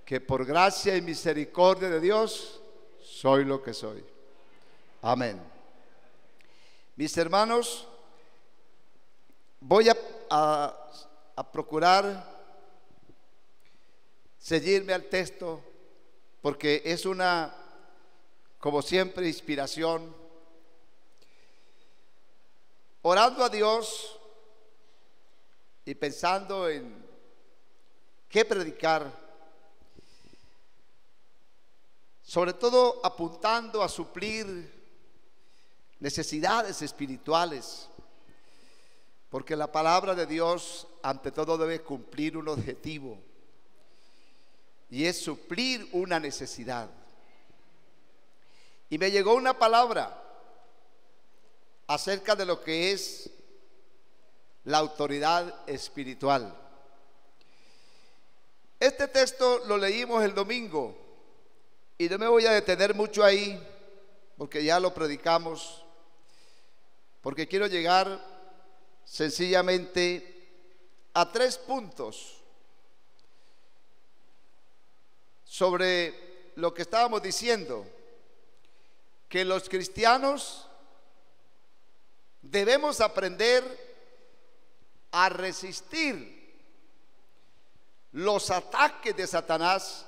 que por gracia y misericordia de Dios soy lo que soy. Amén. Mis hermanos, voy a procurar ceñirme al texto porque es una, como siempre, inspiración. Orando a Dios y pensando en qué predicar, sobre todo apuntando a suplir necesidades espirituales, porque la palabra de Dios ante todo debe cumplir un objetivo, y es suplir una necesidad. Y me llegó una palabra acerca de lo que es la autoridad espiritual. Este texto lo leímos el domingo y no me voy a detener mucho ahí porque ya lo predicamos, porque quiero llegar sencillamente a 3 puntos sobre lo que estábamos diciendo, que los cristianos debemos aprender a resistir los ataques de Satanás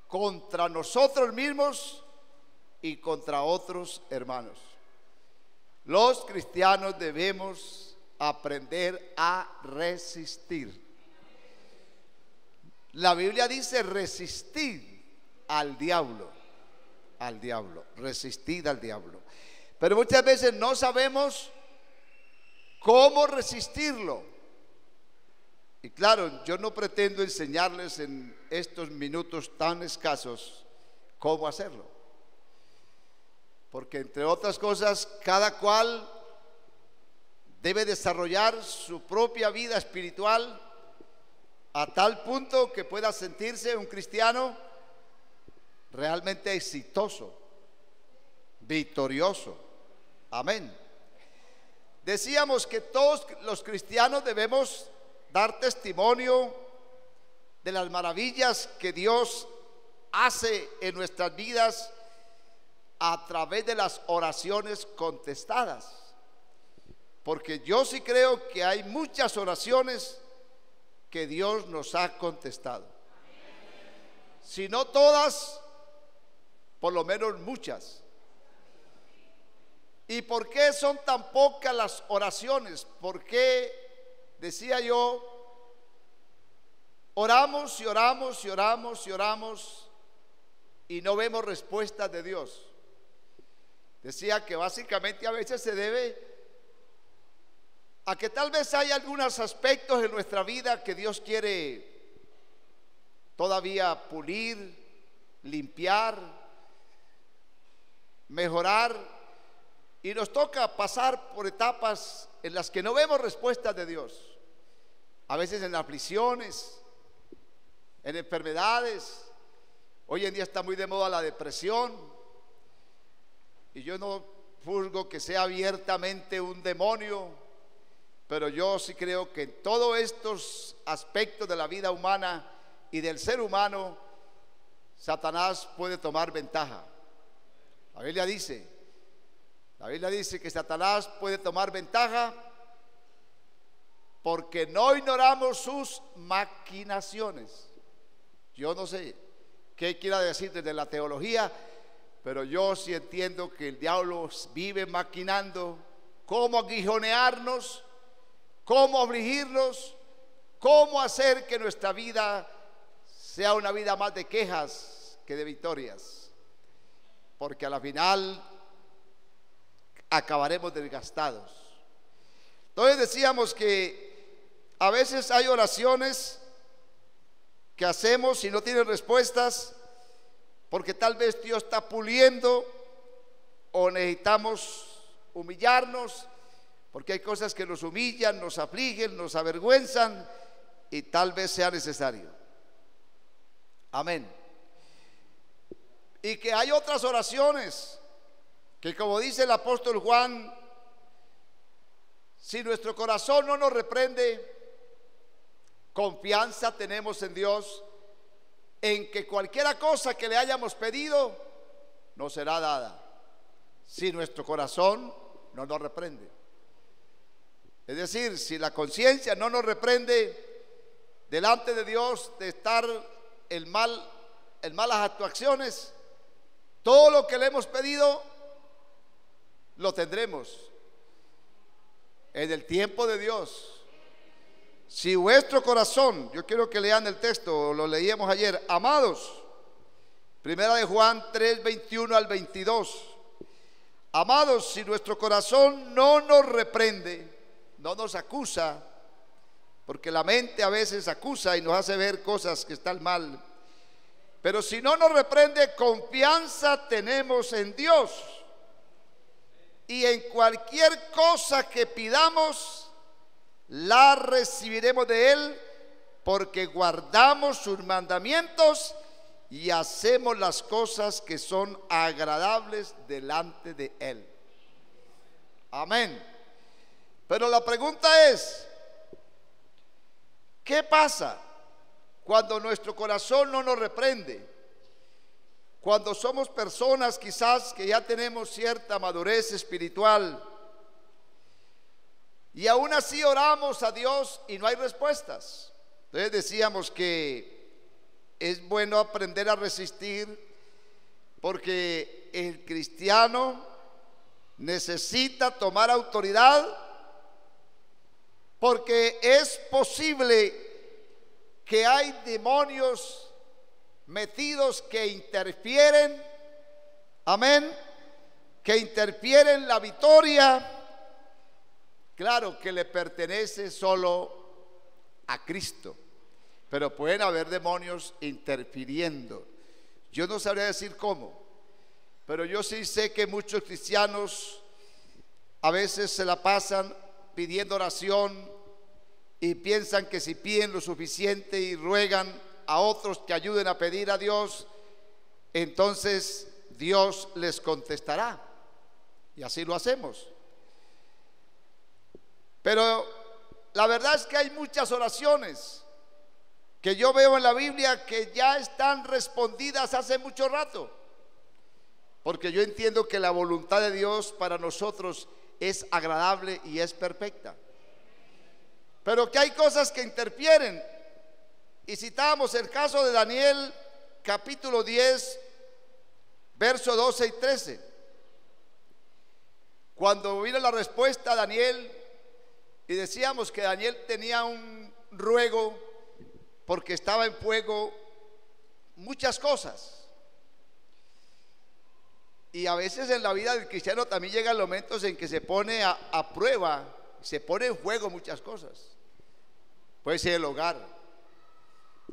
contra nosotros mismos y contra otros hermanos. Los cristianos debemos aprender a resistir. La Biblia dice resistir al diablo, resistir al diablo. Pero muchas veces no sabemos cómo resistirlo. Y claro, yo no pretendo enseñarles en estos minutos tan escasos cómo hacerlo, porque entre otras cosas, cada cual debe desarrollar su propia vida espiritual a tal punto que pueda sentirse un cristiano realmente exitoso, victorioso. Amén. Decíamos que todos los cristianos debemos dar testimonio de las maravillas que Dios hace en nuestras vidas a través de las oraciones contestadas, porque yo sí creo que hay muchas oraciones que Dios nos ha contestado, si no todas, por lo menos muchas. ¿Y por qué son tan pocas las oraciones? ¿Por qué, decía yo, oramos y oramos y oramos y oramos y no vemos respuestas de Dios? Decía que básicamente a veces se debe a que tal vez hay algunos aspectos en nuestra vida que Dios quiere todavía pulir, limpiar, mejorar, y nos toca pasar por etapas en las que no vemos respuestas de Dios. A veces en aflicciones, en enfermedades. Hoy en día está muy de moda la depresión, y yo no juzgo que sea abiertamente un demonio, pero yo sí creo que en todos estos aspectos de la vida humana y del ser humano, Satanás puede tomar ventaja. La Biblia dice que Satanás puede tomar ventaja porque no ignoramos sus maquinaciones. Yo no sé qué quiera decir desde la teología, pero yo sí entiendo que el diablo vive maquinando cómo aguijonearnos, cómo afligirnos, cómo hacer que nuestra vida sea una vida más de quejas que de victorias, porque a la final acabaremos desgastados. Entonces decíamos que a veces hay oraciones que hacemos y no tienen respuestas porque tal vez Dios está puliendo, o necesitamos humillarnos porque hay cosas que nos humillan, nos afligen, nos avergüenzan, y tal vez sea necesario. Amén. Y que hay otras oraciones que, como dice el apóstol Juan, si nuestro corazón no nos reprende, confianza tenemos en Dios en que cualquiera cosa que le hayamos pedido nos será dada, si nuestro corazón no nos reprende. Es decir, si la conciencia no nos reprende delante de Dios de estar en malas actuaciones, todo lo que le hemos pedido lo tendremos en el tiempo de Dios. Si vuestro corazón, yo quiero que lean el texto, lo leíamos ayer, amados, primera de Juan 3, 21 al 22. Amados, si nuestro corazón no nos reprende, no nos acusa, porque la mente a veces acusa y nos hace ver cosas que están mal, pero si no nos reprende, confianza tenemos en Dios, y en cualquier cosa que pidamos, la recibiremos de Él, porque guardamos sus mandamientos y hacemos las cosas que son agradables delante de Él. Amén. Pero la pregunta es, ¿qué pasa cuando nuestro corazón no nos reprende? Cuando somos personas quizás que ya tenemos cierta madurez espiritual y aún así oramos a Dios y no hay respuestas. Entonces decíamos que es bueno aprender a resistir, porque el cristiano necesita tomar autoridad, porque es posible que hay demonios metidos que interfieren, amén, que interfieren la victoria. Claro que le pertenece solo a Cristo, pero pueden haber demonios interfiriendo. Yo no sabría decir cómo, pero yo sí sé que muchos cristianos a veces se la pasan pidiendo oración y piensan que si piden lo suficiente y ruegan a otros que ayuden a pedir a Dios, entonces Dios les contestará, y así lo hacemos. Pero la verdad es que hay muchas oraciones que yo veo en la Biblia que ya están respondidas hace mucho rato, porque yo entiendo que la voluntad de Dios para nosotros es agradable y es perfecta, pero que hay cosas que interfieren. Y citábamos el caso de Daniel capítulo 10 verso 12 y 13, cuando vino la respuesta a Daniel, y decíamos que Daniel tenía un ruego porque estaba en fuego muchas cosas. Y a veces en la vida del cristiano también llegan momentos en que se pone a prueba, se pone en juego muchas cosas. Puede ser el hogar,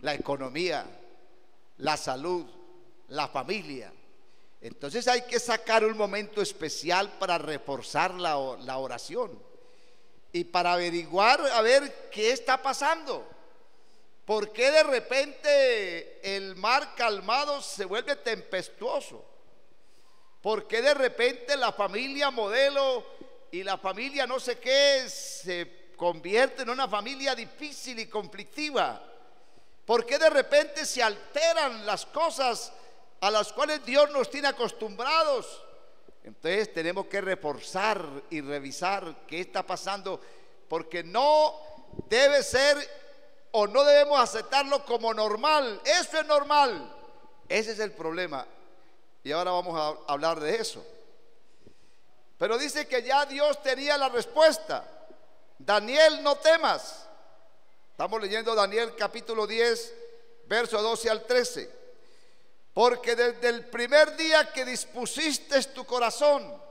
la economía, la salud, la familia. Entonces hay que sacar un momento especial para reforzar la oración y para averiguar a ver qué está pasando. ¿Por qué de repente el mar calmado se vuelve tempestuoso? ¿Por qué de repente la familia modelo y la familia no sé qué se convierte en una familia difícil y conflictiva? ¿Por qué de repente se alteran las cosas a las cuales Dios nos tiene acostumbrados? Entonces tenemos que reforzar y revisar qué está pasando, porque no debe ser o no debemos aceptarlo como normal. Eso es normal. Ese es el problema. Y ahora vamos a hablar de eso. Pero dice que ya Dios tenía la respuesta. Daniel, no temas. Estamos leyendo Daniel capítulo 10, verso 12 al 13. Porque desde el primer día que dispusiste tu corazón,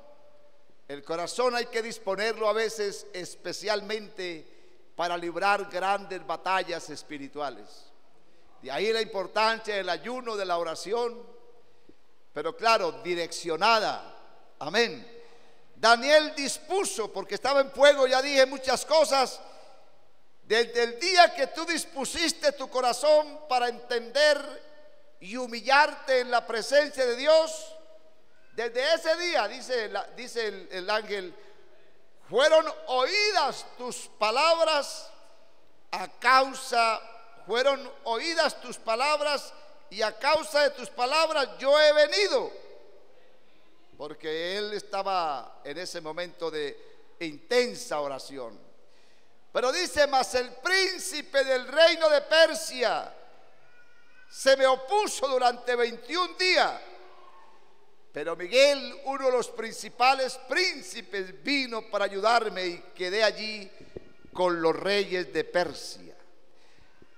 el corazón hay que disponerlo a veces especialmente para librar grandes batallas espirituales. De ahí la importancia del ayuno, de la oración, pero claro, direccionada. Amén. Daniel dispuso, porque estaba en fuego, ya dije muchas cosas. Desde el día que tú dispusiste tu corazón para entender y humillarte en la presencia de Dios, desde ese día, dice el ángel, fueron oídas tus palabras fueron oídas tus palabras y a causa de tus palabras yo he venido. Porque él estaba en ese momento de intensa oración. Pero dice: mas el príncipe del reino de Persia se me opuso durante 21 días. Pero Miguel, uno de los principales príncipes, vino para ayudarme y quedé allí con los reyes de Persia.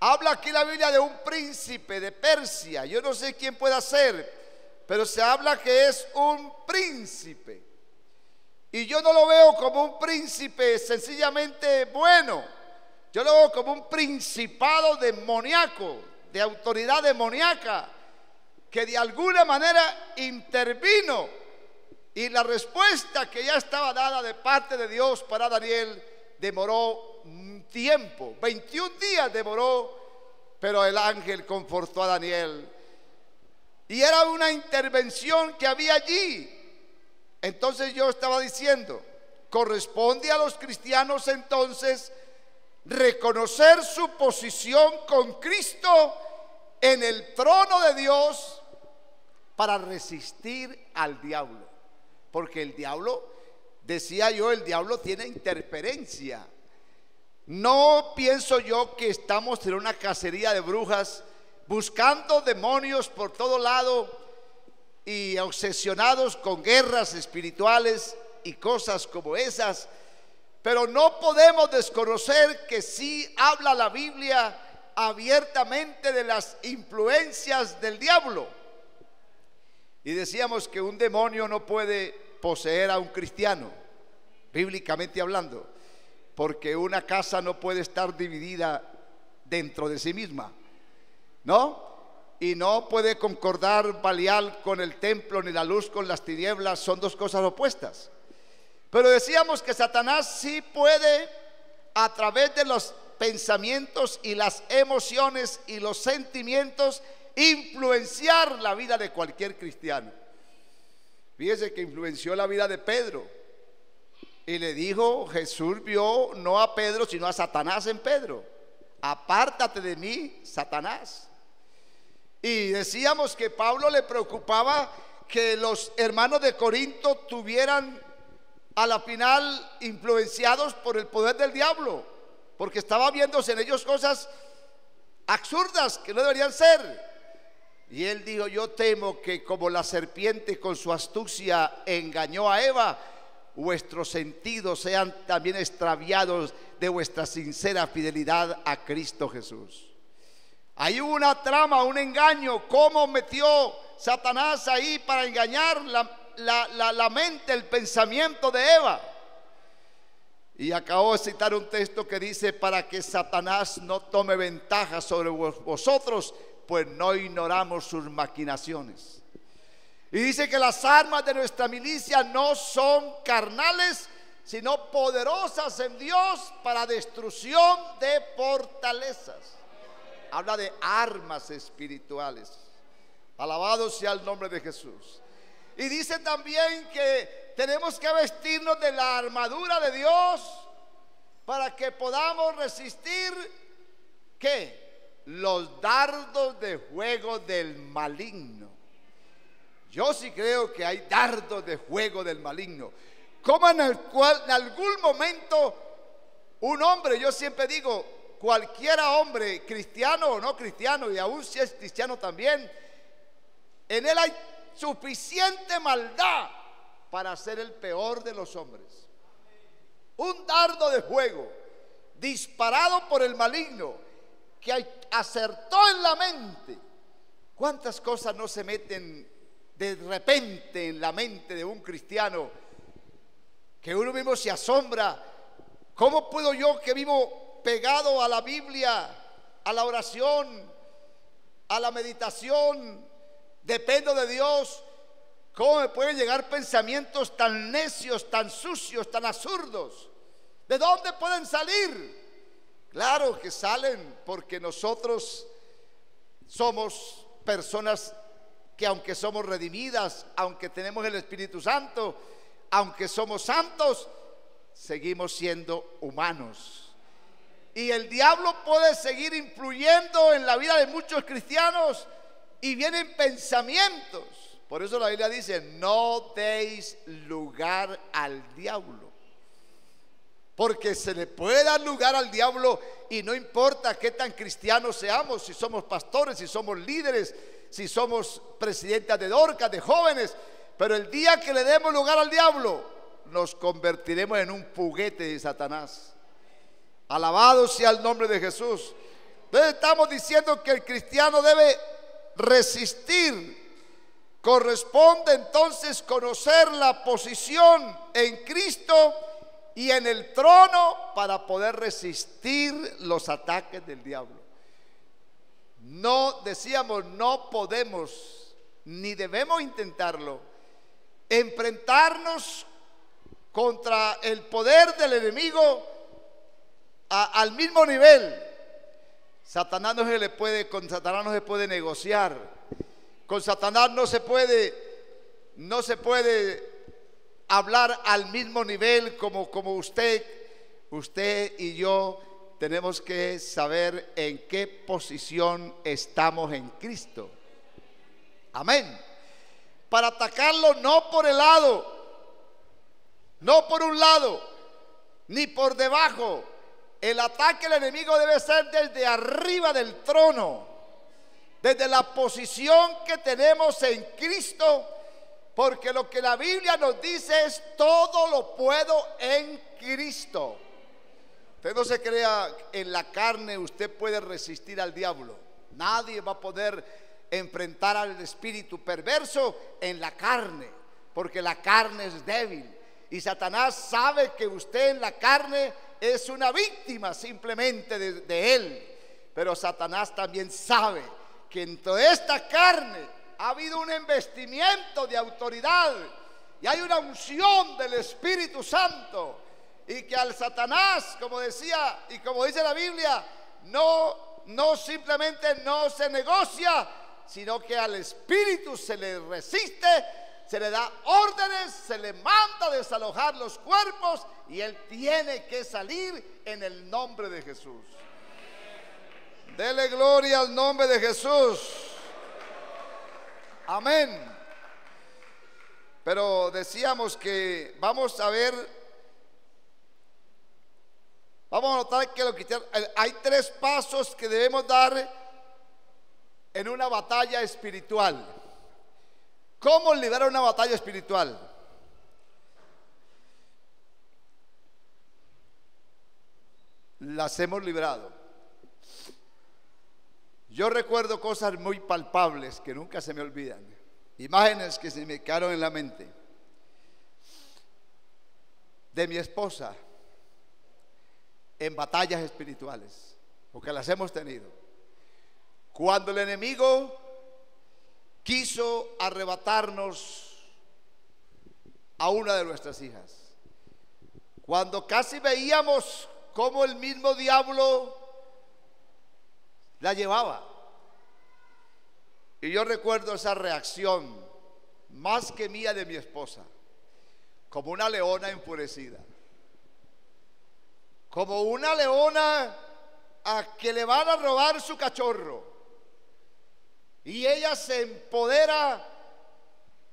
Habla aquí la Biblia de un príncipe de Persia. Yo no sé quién pueda ser, pero se habla que es un príncipe. Y yo no lo veo como un príncipe sencillamente bueno. Yo lo veo como un principado demoníaco, de autoridad demoníaca, que de alguna manera intervino. Y la respuesta que ya estaba dada de parte de Dios para Daniel demoró un tiempo, 21 días demoró, pero el ángel confortó a Daniel. Y era una intervención que había allí. Entonces yo estaba diciendo, corresponde a los cristianos entonces reconocer su posición con Cristo en el trono de Dios para resistir al diablo. Porque el diablo, decía yo, el diablo tiene interferencia. No pienso yo que estamos en una cacería de brujas buscando demonios por todo lado y obsesionados con guerras espirituales y cosas como esas. Pero no podemos desconocer que sí habla la Biblia abiertamente de las influencias del diablo. Y decíamos que un demonio no puede poseer a un cristiano, bíblicamente hablando, porque una casa no puede estar dividida dentro de sí misma, ¿no? Y no puede concordar Balial con el templo, ni la luz con las tinieblas. Son dos cosas opuestas. Pero decíamos que Satanás sí puede, a través de los pensamientos y las emociones y los sentimientos, influenciar la vida de cualquier cristiano. Fíjese que influenció la vida de Pedro. Y le dijo, Jesús vio no a Pedro, sino a Satanás en Pedro. Apártate de mí, Satanás. Y decíamos que Pablo le preocupaba que los hermanos de Corinto tuvieran a la final influenciados por el poder del diablo, porque estaba viéndose en ellos cosas absurdas que no deberían ser. Y él dijo, yo temo que como la serpiente con su astucia engañó a Eva, vuestros sentidos sean también extraviados de vuestra sincera fidelidad a Cristo Jesús. Hay una trama, un engaño. ¿Cómo metió Satanás ahí para engañar la mente, el pensamiento de Eva? Y acabo de citar un texto que dice, para que Satanás no tome ventaja sobre vosotros, pues no ignoramos sus maquinaciones. Y dice que las armas de nuestra milicia no son carnales, sino poderosas en Dios para destrucción de fortalezas. Habla de armas espirituales. Alabado sea el nombre de Jesús. Y dice también que tenemos que vestirnos de la armadura de Dios para que podamos resistir ¿qué? Los dardos de fuego del maligno. Yo sí creo que hay dardos de fuego del maligno, como en algún momento un hombre, yo siempre digo, cualquiera hombre, cristiano o no cristiano, y aún si es cristiano también, en él hay suficiente maldad para ser el peor de los hombres. Un dardo de fuego disparado por el maligno que acertó en la mente. ¿Cuántas cosas no se meten de repente en la mente de un cristiano que uno mismo se asombra? ¿Cómo puedo yo, que vivo pegado a la Biblia, a la oración, a la meditación, dependo de Dios, cómo me pueden llegar pensamientos tan necios, tan sucios, tan absurdos? ¿De dónde pueden salir? Claro que salen porque nosotros somos personas que, aunque somos redimidas, aunque tenemos el Espíritu Santo, aunque somos santos, seguimos siendo humanos. Y el diablo puede seguir influyendo en la vida de muchos cristianos y vienen pensamientos. Por eso la Biblia dice: no deis lugar al diablo. Porque se le puede dar lugar al diablo, y no importa qué tan cristianos seamos, si somos pastores, si somos líderes, si somos presidentas de Dorcas, de jóvenes. Pero el día que le demos lugar al diablo, nos convertiremos en un juguete de Satanás. Alabado sea el nombre de Jesús. Entonces estamos diciendo que el cristiano debe resistir. Corresponde entonces conocer la posición en Cristo y en el trono para poder resistir los ataques del diablo. No, decíamos, no podemos ni debemos intentarlo enfrentarnos contra el poder del enemigo al mismo nivel. Satanás no se le puede, con Satanás no se puede negociar. Con Satanás no se puede hablar al mismo nivel como usted y yo tenemos que saber en qué posición estamos en Cristo. Amén. Para atacarlo no por el lado, no por un lado, ni por debajo. El ataque al enemigo debe ser desde arriba del trono, desde la posición que tenemos en Cristo, porque lo que la Biblia nos dice es: todo lo puedo en Cristo. Usted no se crea en la carne, usted puede resistir al diablo. Nadie va a poder enfrentar al espíritu perverso en la carne, porque la carne es débil, y Satanás sabe que usted en la carne es una víctima simplemente de él. Pero Satanás también sabe que en toda esta carne ha habido un investimiento de autoridad y hay una unción del Espíritu Santo, y que al Satanás, como decía y como dice la Biblia, no simplemente no se negocia, sino que al Espíritu se le resiste, se le da órdenes, se le manda desalojar los cuerpos, y él tiene que salir en el nombre de Jesús. Dele gloria al nombre de Jesús. Amén. Pero decíamos que vamos a notar que hay 3 pasos que debemos dar en una batalla espiritual. ¿Cómo librar una batalla espiritual? Las hemos librado. Yo recuerdo cosas muy palpables que nunca se me olvidan, imágenes que se me quedaron en la mente, de mi esposa en batallas espirituales, porque las hemos tenido. Cuando el enemigo quiso arrebatarnos a una de nuestras hijas, cuando casi veíamos cómo el mismo diablo la llevaba. Y yo recuerdo esa reacción, más que mía, de mi esposa, como una leona enfurecida, como una leona a que le van a robar su cachorro, y ella se empodera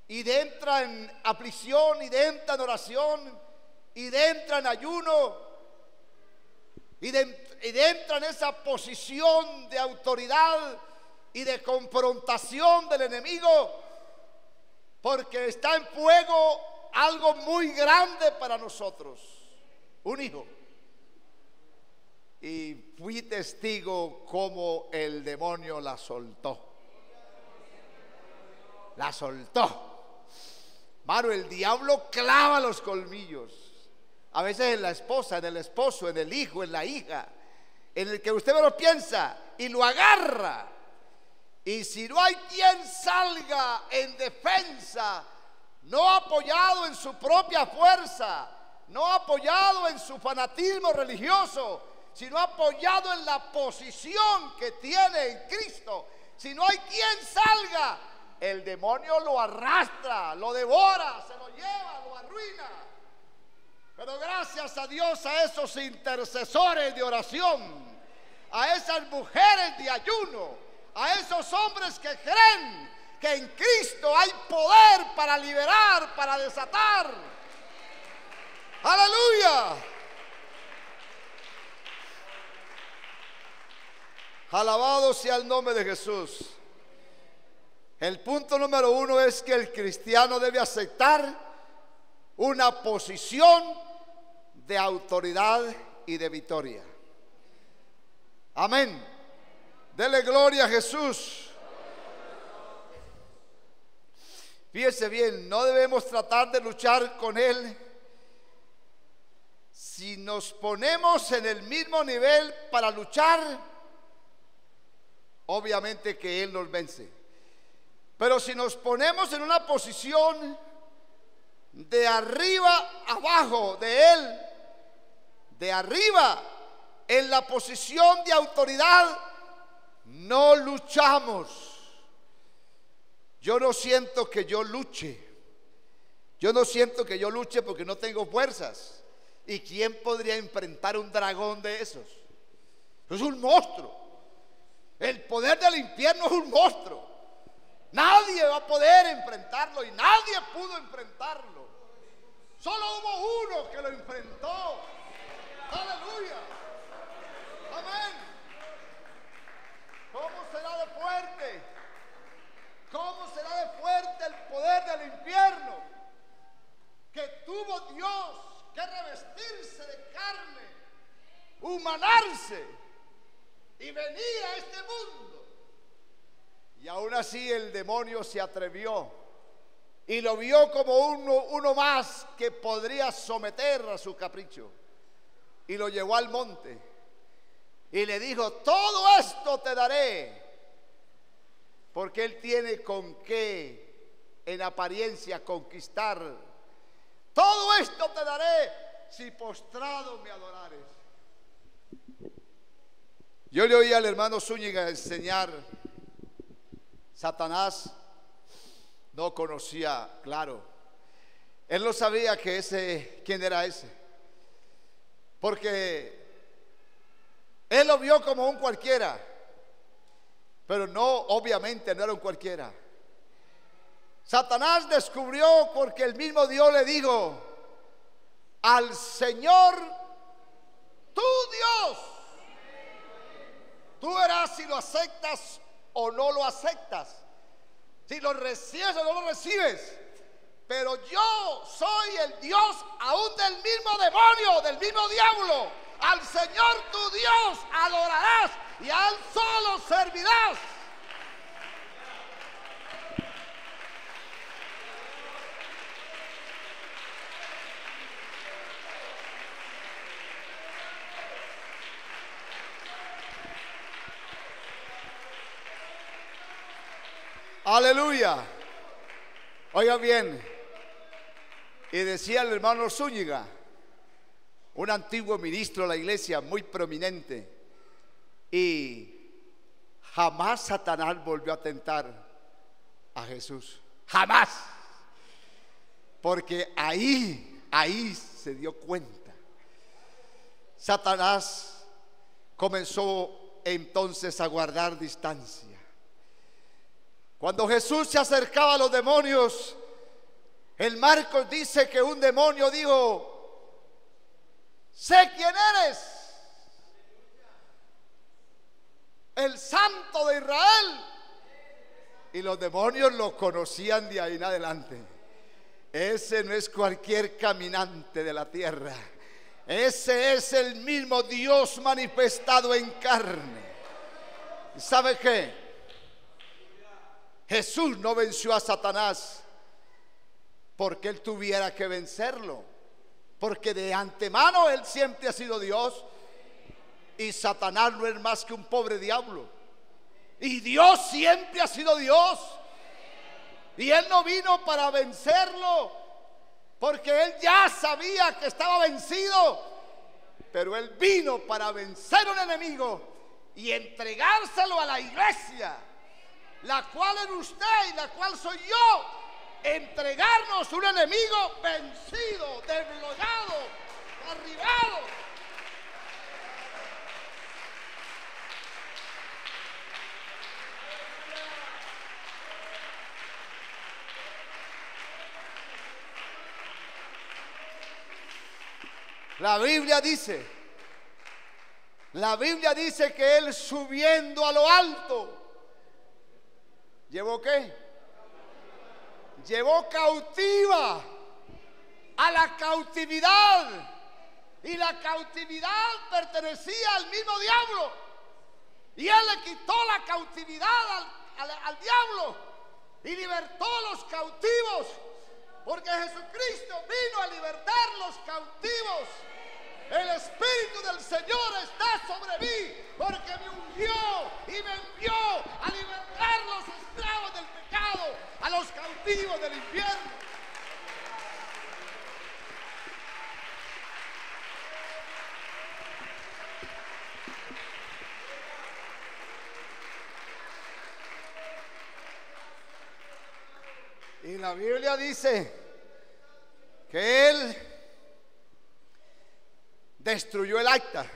y entra en aflicción, y entra en oración, y entra en ayuno, y entra en esa posición de autoridad y de confrontación del enemigo, porque está en juego algo muy grande para nosotros, un hijo. Y fui testigo cómo el demonio la soltó. La soltó. Mano, el diablo clava los colmillos. A veces en la esposa, en el esposo, en el hijo, en la hija, en el que usted no lo piensa, y lo agarra. Y si no hay quien salga en defensa, no apoyado en su propia fuerza, no apoyado en su fanatismo religioso, sino apoyado en la posición que tiene en Cristo, si no hay quien salga, el demonio lo arrastra, lo devora, se lo lleva, lo arruina. Pero gracias a Dios, a esos intercesores de oración, a esas mujeres de ayuno, a esos hombres que creen que en Cristo hay poder para liberar, para desatar. Aleluya. Alabado sea el nombre de Jesús. El punto número 1 es que el cristiano debe aceptar una posición de autoridad y de victoria. Amén. Dele gloria a Jesús. Fíjese bien, no debemos tratar de luchar con Él. Si nos ponemos en el mismo nivel para luchar, obviamente que Él nos vence. Pero si nos ponemos en una posición de arriba abajo de Él, de arriba en la posición de autoridad, no luchamos. Yo no siento que yo luche. Yo no siento que yo luche porque no tengo fuerzas. ¿Y quién podría enfrentar un dragón de esos? Es un monstruo. El poder del infierno es un monstruo. Nadie va a poder enfrentarlo y nadie pudo enfrentarlo. Solo hubo uno que lo enfrentó. Aleluya. Amén. ¿Cómo será de fuerte? ¿Cómo será de fuerte el poder del infierno? Que tuvo Dios que revestirse de carne, humanarse y venir a este mundo. Y aún así el demonio se atrevió y lo vio como uno más que podría someter a su capricho. Y lo llevó al monte y le dijo: todo esto te daré, porque él tiene con qué en apariencia conquistar. Todo esto te daré si postrado me adorares. Yo le oí al hermano Zúñiga enseñar. Satanás no conocía, claro. Él no sabía que quién era ese. Porque él lo vio como un cualquiera. Pero no, obviamente no era un cualquiera. Satanás descubrió porque el mismo Dios le dijo: al Señor tu Dios, tú verás si lo aceptas o no lo aceptas, si lo recibes o no lo recibes. Pero yo soy el Dios aún del mismo demonio, del mismo diablo. Al Señor tu Dios adorarás y a Él solo servirás. Aleluya. Oiga bien, y decía el hermano Zúñiga, un antiguo ministro de la iglesia muy prominente, y jamás Satanás volvió a tentar a Jesús, jamás, porque ahí se dio cuenta. Satanás comenzó entonces a guardar distancia. Cuando Jesús se acercaba a los demonios, el Marcos dice que un demonio dijo: sé quién eres, el Santo de Israel. Y los demonios lo conocían de ahí en adelante. Ese no es cualquier caminante de la tierra. Ese es el mismo Dios manifestado en carne. ¿Y sabe qué? Jesús no venció a Satanás porque él tuviera que vencerlo, porque de antemano él siempre ha sido Dios y Satanás no es más que un pobre diablo, y Dios siempre ha sido Dios, y él no vino para vencerlo porque él ya sabía que estaba vencido, pero él vino para vencer a un enemigo y entregárselo a la iglesia, la cual es usted y la cual soy yo. Entregarnos un enemigo vencido, desglogado, derribado. La Biblia dice, que él subiendo a lo alto, ¿llevó qué? Llevó cautiva a la cautividad, y la cautividad pertenecía al mismo diablo, y él le quitó la cautividad al diablo y libertó a los cautivos, porque Jesucristo vino a libertar los cautivos. El Espíritu del Señor está sobre mí, porque me ungió y me envió a libertar los esclavos del pecado, a los cautivos del infierno. Y la Biblia dice que él destruyó el acta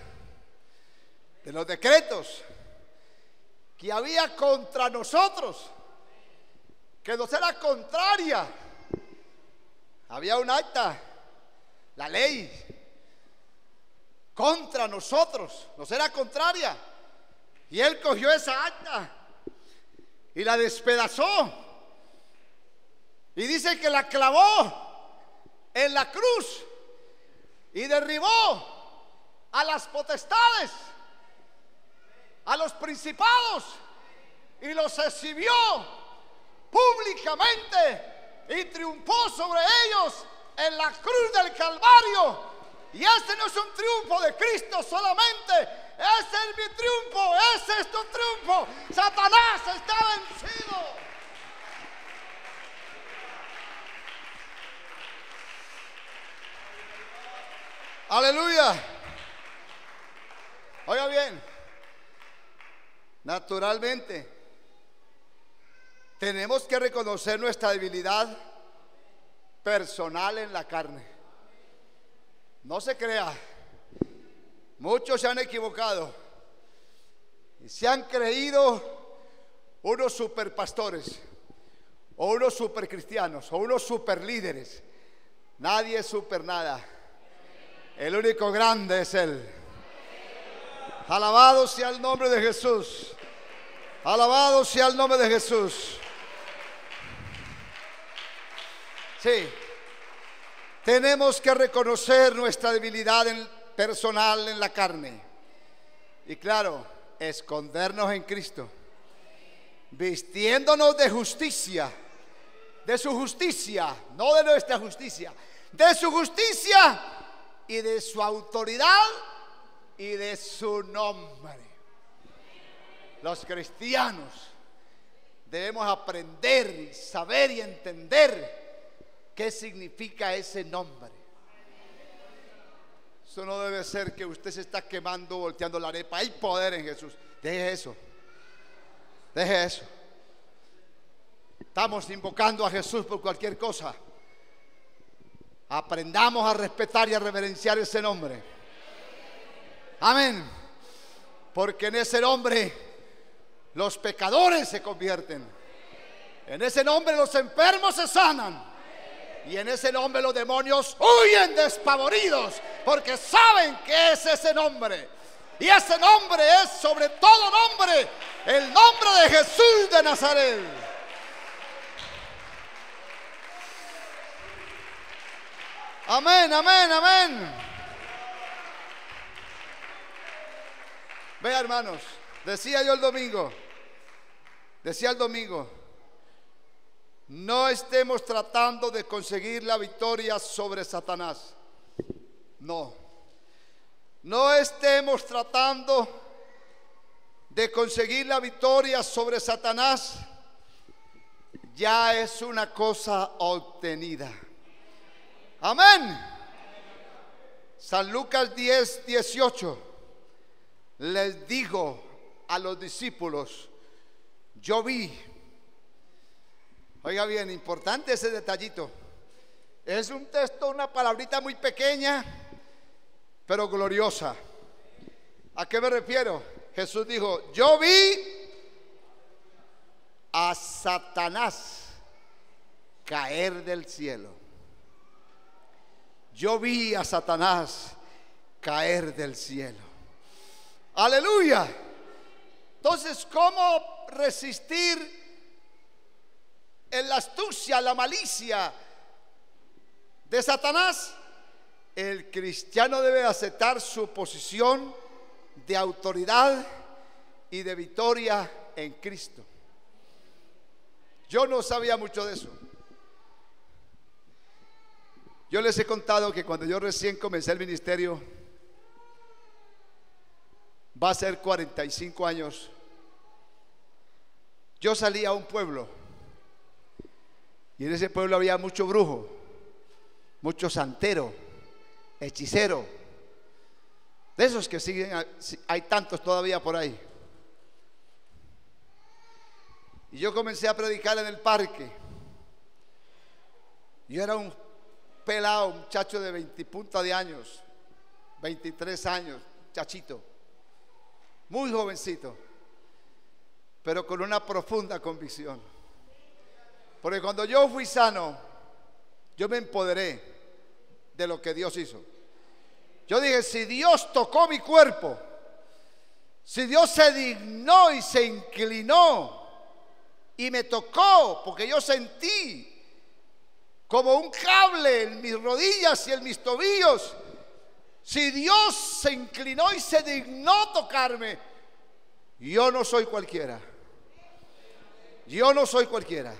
de los decretos que había contra nosotros, que nos era contraria. Había un acta, la ley, contra nosotros, nos era contraria. Y él cogió esa acta y la despedazó. Y dice que la clavó en la cruz y derribó a las potestades, a los principados, y los exhibió públicamente y triunfó sobre ellos en la cruz del Calvario. Y este no es un triunfo de Cristo solamente, ese es mi triunfo, ese es tu triunfo. Satanás está vencido. Aleluya. Oiga bien, naturalmente tenemos que reconocer nuestra debilidad personal en la carne. No se crea, muchos se han equivocado y se han creído unos superpastores o unos supercristianos o unos superlíderes. Nadie es super nada. El único grande es Él. Alabado sea el nombre de Jesús. Alabado sea el nombre de Jesús. Sí, tenemos que reconocer nuestra debilidad personal en la carne. Y claro, escondernos en Cristo, vistiéndonos de justicia, de su justicia, no de nuestra justicia, de su justicia y de su autoridad y de su nombre. Los cristianos debemos aprender y saber y entender qué significa ese nombre. Eso no debe ser que usted se está quemando, volteando la arepa. Hay poder en Jesús. Deje eso. Deje eso. Estamos invocando a Jesús por cualquier cosa. Aprendamos a respetar y a reverenciar ese nombre. Amén. Porque en ese nombre los pecadores se convierten. En ese nombre los enfermos se sanan. Y en ese nombre los demonios huyen despavoridos, porque saben que es ese nombre. Y ese nombre es sobre todo nombre, el nombre de Jesús de Nazaret. Amén, amén, amén. Vea, hermanos, decía el domingo, no estemos tratando de conseguir la victoria sobre Satanás. No estemos tratando de conseguir la victoria sobre Satanás. Ya es una cosa obtenida. Amén. San Lucas 10:18 les dijo a los discípulos: yo vi. Oiga bien, importante ese detallito. Es un texto, una palabrita muy pequeña, pero gloriosa. ¿A qué me refiero? Jesús dijo: yo vi a Satanás caer del cielo. Yo vi a Satanás caer del cielo. Aleluya. Entonces, ¿cómo resistir en la astucia, la malicia de Satanás? El cristiano debe aceptar su posición de autoridad y de victoria en Cristo. Yo no sabía mucho de eso. Yo les he contado que cuando yo recién comencé el ministerio, va a ser 45 años, yo salí a un pueblo y en ese pueblo había mucho brujo, mucho santero, hechicero, de esos que siguen, hay tantos todavía por ahí. Y yo comencé a predicar en el parque. Yo era un pelado, un muchacho de 20 y punta de años, 23 años, chachito, muy jovencito, pero con una profunda convicción. Porque cuando yo fui sano, yo me empoderé de lo que Dios hizo. Yo dije, si Dios tocó mi cuerpo, si Dios se dignó y se inclinó y me tocó, porque yo sentí como un cable en mis rodillas y en mis tobillos, si Dios se inclinó y se dignó tocarme, yo no soy cualquiera. Yo no soy cualquiera.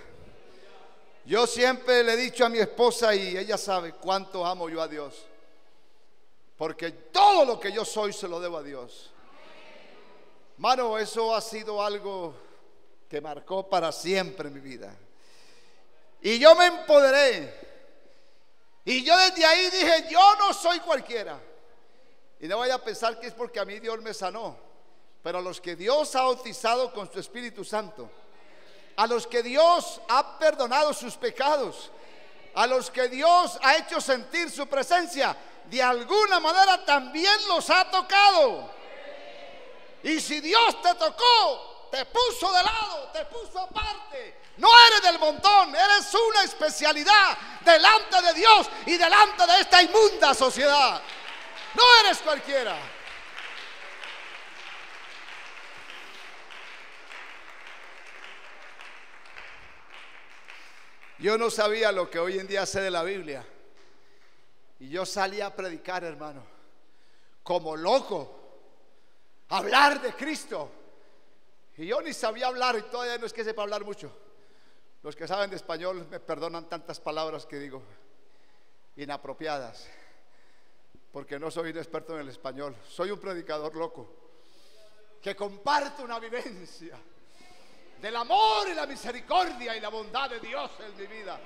Yo siempre le he dicho a mi esposa, y ella sabe cuánto amo yo a Dios, porque todo lo que yo soy se lo debo a Dios. Mano, eso ha sido algo que marcó para siempre mi vida. Y yo me empoderé. Y yo desde ahí dije, yo no soy cualquiera. Y no vaya a pensar que es porque a mí Dios me sanó. Pero a los que Dios ha bautizado con su Espíritu Santo, a los que Dios ha perdonado sus pecados, a los que Dios ha hecho sentir su presencia, de alguna manera también los ha tocado. Y si Dios te tocó, te puso de lado, te puso aparte, no eres del montón, eres una especialidad delante de Dios y delante de esta inmunda sociedad. No eres cualquiera. Yo no sabía lo que hoy en día sé de la Biblia. Y yo salí a predicar, hermano, como loco, a hablar de Cristo. Y yo ni sabía hablar, y todavía no es que sepa hablar mucho. Los que saben de español me perdonan tantas palabras que digo inapropiadas, porque no soy un experto en el español. Soy un predicador loco que comparte una vivencia del amor y la misericordia y la bondad de Dios en mi vida.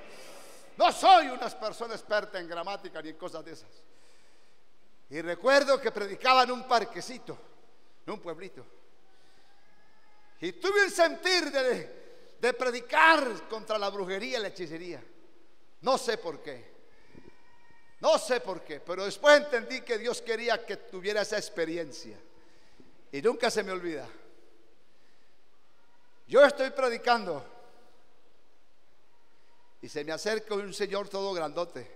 No soy una persona experta en gramática ni en cosas de esas. Y recuerdo que predicaba en un parquecito, en un pueblito, y tuve un sentir de predicar contra la brujería y la hechicería. No sé por qué, no sé por qué, pero después entendí que Dios quería que tuviera esa experiencia. Y nunca se me olvida. Yo estoy predicando y se me acerca un señor todo grandote,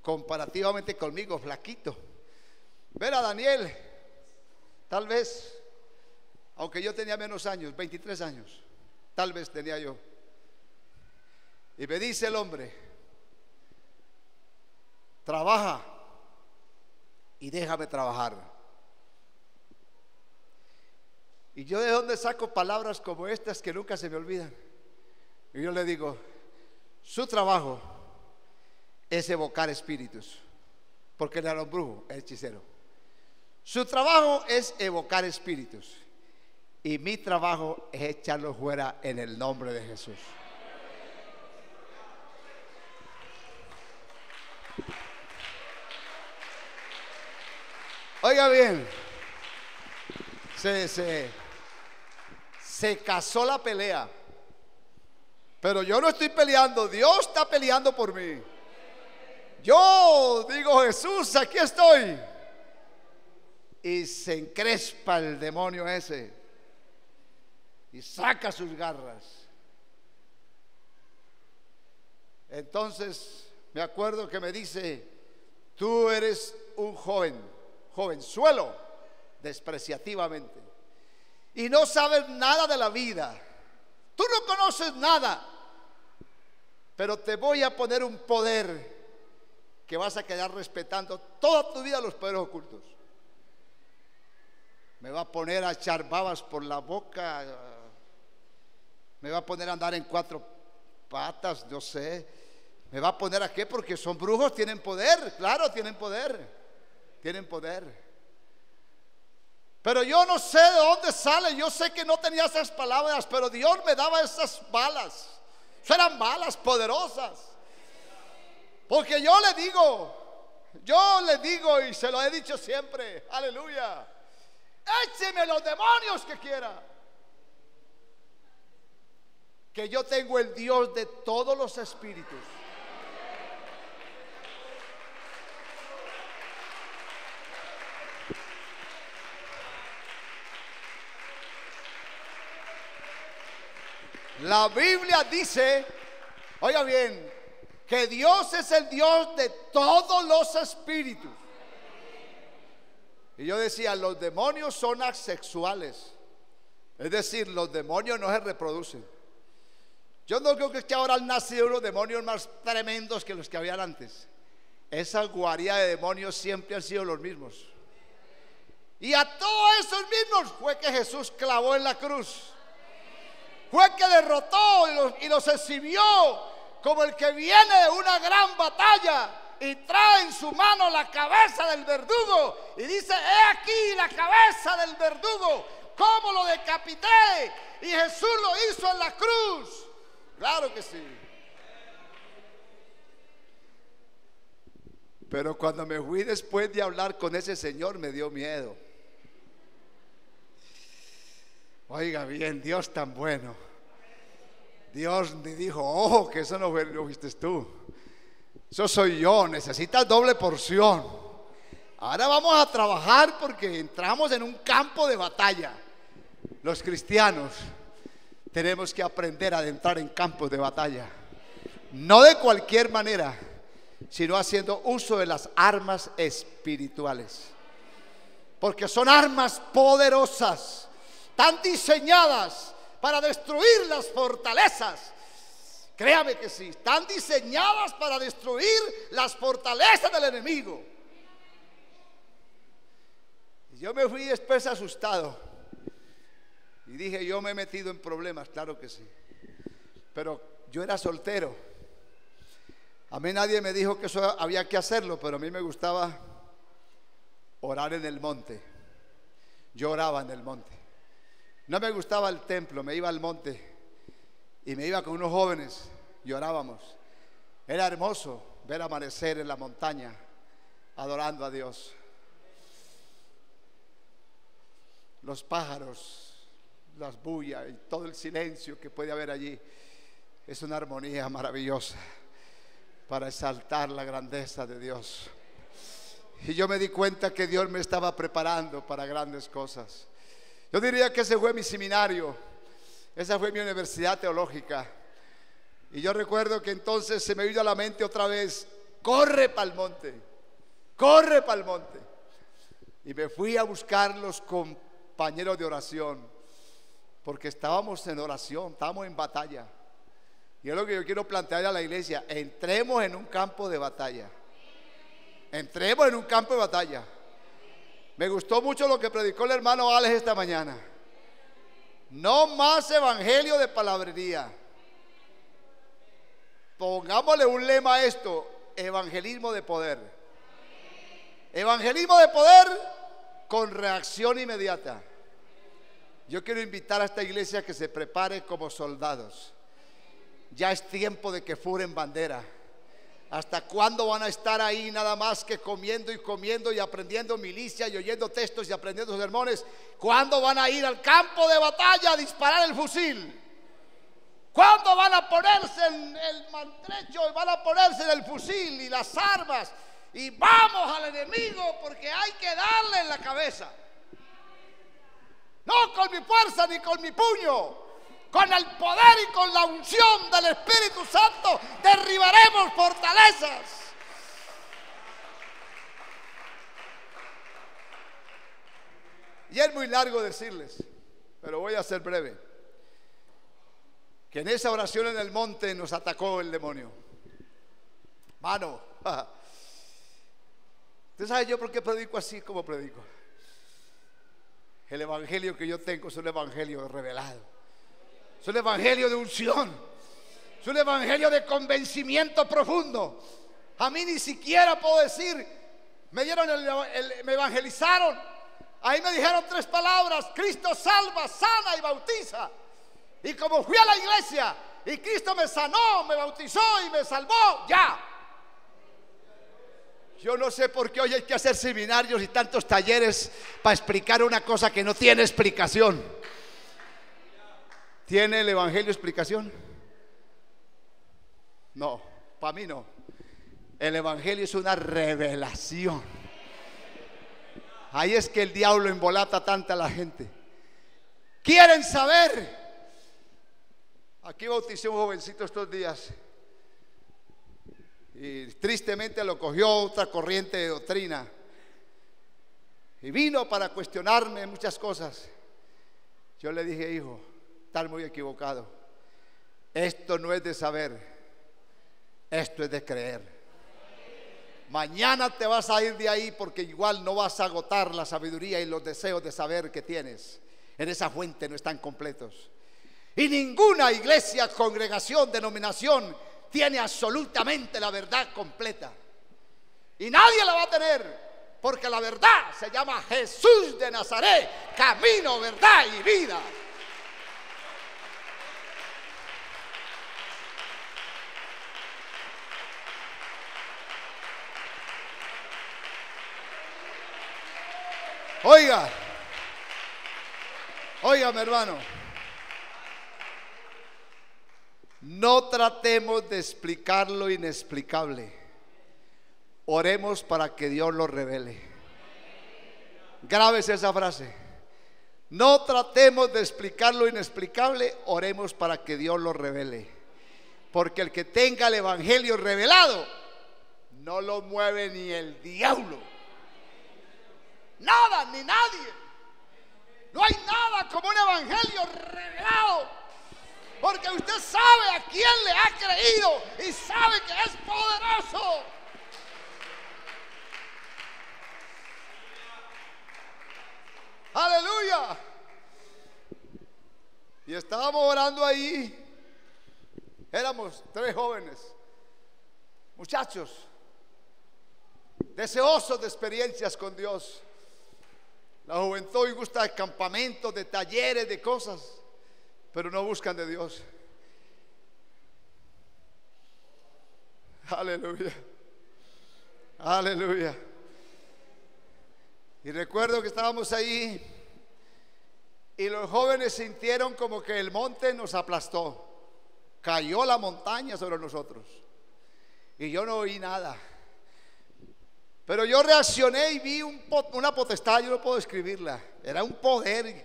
comparativamente conmigo, flaquito. Ver a Daniel, tal vez, aunque yo tenía menos años, 23 años, tal vez tenía yo. Y me dice el hombre, trabaja y déjame trabajar. Y yo, ¿de dónde saco palabras como estas que nunca se me olvidan? Y yo le digo, su trabajo es evocar espíritus, porque él era un brujo, el hechicero. Su trabajo es evocar espíritus, y mi trabajo es echarlos fuera en el nombre de Jesús. Oiga bien, se casó la pelea, pero yo no estoy peleando, Dios está peleando por mí. Yo digo, Jesús, aquí estoy. Y se encrespa el demonio ese y saca sus garras. Entonces me acuerdo que me dice, tú eres un joven jovenzuelo, despreciativamente. Y no sabes nada de la vida. Tú no conoces nada. Pero te voy a poner un poder que vas a quedar respetando toda tu vida, los poderes ocultos. Me va a poner a echar babas por la boca. Me va a poner a andar en 4 patas, no sé. Me va a poner a qué, porque son brujos, tienen poder. Claro, tienen poder. Tienen poder. Pero yo no sé de dónde sale. Yo sé que no tenía esas palabras, pero Dios me daba esas balas. Eran balas poderosas. Porque yo le digo y se lo he dicho siempre, aleluya, écheme los demonios que quiera, que yo tengo el Dios de todos los espíritus. La Biblia dice, oiga bien, que Dios es el Dios de todos los espíritus. Y yo decía, los demonios son asexuales. Es decir, los demonios no se reproducen. Yo no creo que ahora han nacido unos demonios más tremendos que los que habían antes. Esa guarida de demonios siempre han sido los mismos. Y a todos esos mismos fue que Jesús clavó en la cruz. Fue que derrotó y los exhibió como el que viene de una gran batalla y trae en su mano la cabeza del verdugo y dice: he aquí la cabeza del verdugo, cómo lo decapité. Y Jesús lo hizo en la cruz. Claro que sí. Pero cuando me fui después de hablar con ese señor, me dio miedo. Oiga bien, Dios tan bueno. Dios me dijo: ojo, que eso no lo fuiste tú, eso soy yo, necesitas doble porción. Ahora vamos a trabajar porque entramos en un campo de batalla. Los cristianos tenemos que aprender a entrar en campos de batalla, no de cualquier manera, sino haciendo uso de las armas espirituales, porque son armas poderosas, tan diseñadas para destruir las fortalezas. Créame que sí, están diseñadas para destruir las fortalezas del enemigo. Y yo me fui después asustado y dije: yo me he metido en problemas, claro que sí. Pero yo era soltero. A mí nadie me dijo que eso había que hacerlo, pero a mí me gustaba orar en el monte. Yo oraba en el monte. No me gustaba el templo, me iba al monte y me iba con unos jóvenes y orábamos. Era hermoso ver amanecer en la montaña adorando a Dios. Los pájaros, las bullas y todo el silencio que puede haber allí es una armonía maravillosa para exaltar la grandeza de Dios. Y yo me di cuenta que Dios me estaba preparando para grandes cosas. Yo diría que ese fue mi seminario, esa fue mi universidad teológica. Y yo recuerdo que entonces se me vino a la mente otra vez: corre para el monte, corre para el monte. Y me fui a buscar los compañeros de oración, porque estábamos en oración, estábamos en batalla. Y es lo que yo quiero plantear a la iglesia: entremos en un campo de batalla. Entremos en un campo de batalla. Me gustó mucho lo que predicó el hermano Alex esta mañana. No más evangelio de palabrería. Pongámosle un lema a esto: evangelismo de poder. Evangelismo de poder con reacción inmediata. Yo quiero invitar a esta iglesia a que se prepare como soldados. Ya es tiempo de que furen bandera. ¿Hasta cuándo van a estar ahí nada más que comiendo y aprendiendo milicia y oyendo textos y aprendiendo sermones? ¿Cuándo van a ir al campo de batalla a disparar el fusil? ¿Cuándo van a ponerse en el maltrecho y van a ponerse en el fusil y las armas? Y vamos al enemigo, porque hay que darle en la cabeza. No con mi fuerza ni con mi puño. Con el poder y con la unción del Espíritu Santo derribaremos fortalezas. Y es muy largo decirles, pero voy a ser breve. Que en esa oración en el monte nos atacó el demonio. Mano, ¿usted sabe yo por qué predico así como predico? El evangelio que yo tengo es un evangelio revelado. Es un evangelio de unción. Es un evangelio de convencimiento profundo. A mí ni siquiera puedo decir, me evangelizaron. Ahí me dijeron 3 palabras: Cristo salva, sana y bautiza. Y como fui a la iglesia y Cristo me sanó, me bautizó y me salvó, ya. Yo no sé por qué hoy hay que hacer seminarios y tantos talleres para explicar una cosa que no tiene explicación. ¿Tiene el evangelio explicación? No, para mí no. El evangelio es una revelación. Ahí es que el diablo embolata tanta a la gente. ¿Quieren saber? Aquí bauticé a un jovencito estos días y tristemente lo cogió otra corriente de doctrina y vino para cuestionarme muchas cosas. Yo le dije: hijo, estás muy equivocado. Esto no es de saber, esto es de creer. Mañana te vas a ir de ahí porque igual no vas a agotar la sabiduría y los deseos de saber que tienes. En esa fuente no están completos. Y ninguna iglesia, congregación, denominación tiene absolutamente la verdad completa. Y nadie la va a tener, porque la verdad se llama Jesús de Nazaret, camino, verdad y vida. Oiga, mi hermano, no tratemos de explicar lo inexplicable. Oremos para que Dios lo revele. Grábese esa frase. No tratemos de explicar lo inexplicable, oremos para que Dios lo revele. Porque el que tenga el evangelio revelado, no lo mueve ni el diablo. Nada ni nadie. No hay nada como un evangelio revelado. Porque usted sabe a quién le ha creído y sabe que es poderoso. Aleluya. Y estábamos orando ahí. Éramos 3 jóvenes, muchachos, deseosos de experiencias con Dios. La juventud hoy gusta de campamentos, de talleres, de cosas, pero no buscan de Dios. Aleluya. Aleluya. Y recuerdo que estábamos ahí y los jóvenes sintieron como que el monte nos aplastó. Cayó la montaña sobre nosotros y yo no oí nada. Pero yo reaccioné y vi una potestad, yo no puedo describirla. Era un poder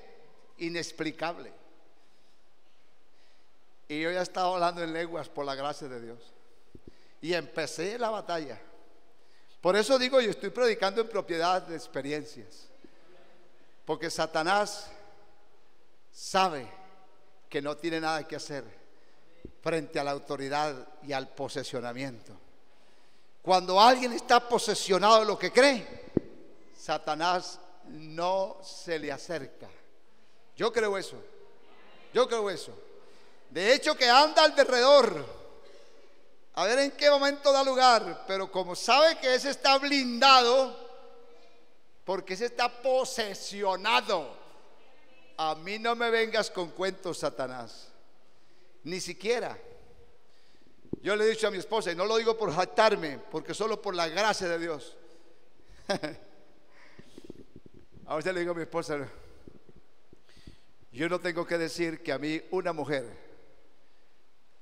inexplicable. Y yo ya estaba hablando en lenguas por la gracia de Dios. Y empecé la batalla. Por eso digo, yo estoy predicando en propiedad de experiencias. Porque Satanás sabe que no tiene nada que hacer frente a la autoridad y al posesionamiento. Cuando alguien está posesionado de lo que cree, Satanás no se le acerca. Yo creo eso. Yo creo eso. De hecho, que anda alrededor a ver en qué momento da lugar, pero como sabe que ese está blindado, porque ese está posesionado. A mí no me vengas con cuentos, Satanás. Ni siquiera. Yo le he dicho a mi esposa, y no lo digo por jactarme, porque solo por la gracia de Dios. A veces le digo a mi esposa, yo no tengo que decir que a mí una mujer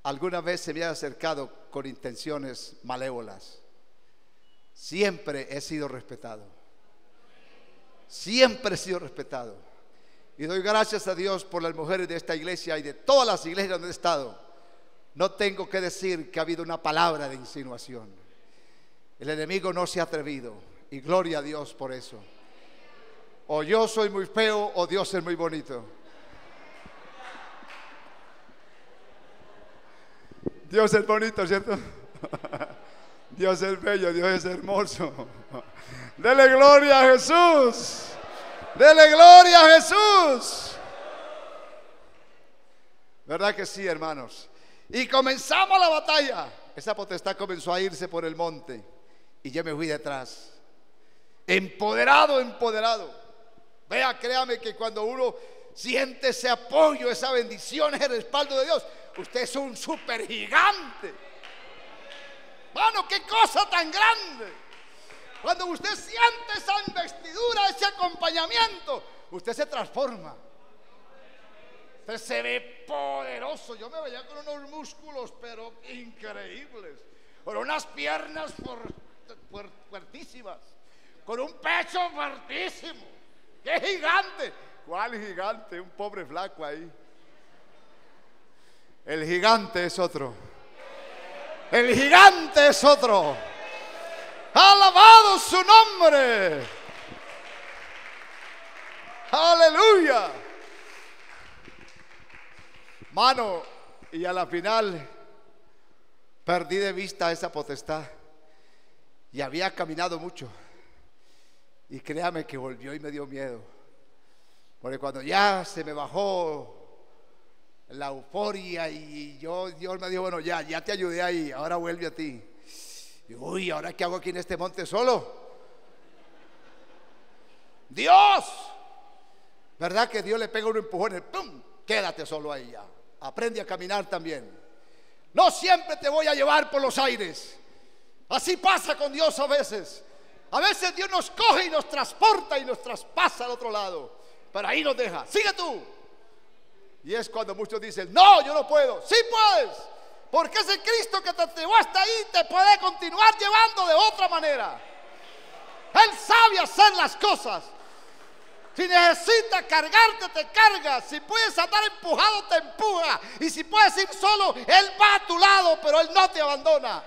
alguna vez se me ha acercado con intenciones malévolas. Siempre he sido respetado. Siempre he sido respetado. Y doy gracias a Dios por las mujeres de esta iglesia y de todas las iglesias donde he estado. No tengo que decir que ha habido una palabra de insinuación. El enemigo no se ha atrevido. Y gloria a Dios por eso. O yo soy muy feo o Dios es muy bonito. Dios es bonito, ¿cierto? Dios es bello, Dios es hermoso. Dele gloria a Jesús. Dele gloria a Jesús. ¿Verdad que sí, hermanos? Y comenzamos la batalla. Esa potestad comenzó a irse por el monte y yo me fui detrás. Empoderado, empoderado. Vea, créame que cuando uno siente ese apoyo, esa bendición, ese respaldo de Dios, usted es un super gigante. Mano, qué cosa tan grande. Cuando usted siente esa investidura, ese acompañamiento, usted se transforma. Usted se ve poderoso. Yo me veía con unos músculos pero increíbles, con unas piernas fuertísimas, con un pecho fuertísimo. ¡Qué gigante! ¿Cuál gigante? Un pobre flaco ahí. El gigante es otro. El gigante es otro. Alabado su nombre. Aleluya. Mano, y a la final perdí de vista esa potestad. Y había caminado mucho. Y créame que volvió y me dio miedo. Porque cuando ya se me bajó la euforia y Dios me dijo, bueno, ya te ayudé ahí, ahora vuelve a ti. Y uy, ¿ahora qué hago aquí en este monte solo? Dios, ¿verdad que Dios le pega un empujón? ¡Pum! Quédate solo ahí ya. Aprende a caminar también. No siempre te voy a llevar por los aires. Así pasa con Dios a veces. A veces Dios nos coge y nos transporta y nos traspasa al otro lado. Pero ahí nos deja. Sigue tú. Y es cuando muchos dicen, no, yo no puedo. Sí puedes. Porque ese Cristo que te llevó hasta ahí te puede continuar llevando de otra manera. Él sabe hacer las cosas. Si necesita cargarte, te carga. Si puedes andar empujado, te empuja. Y si puedes ir solo, Él va a tu lado, pero Él no te abandona.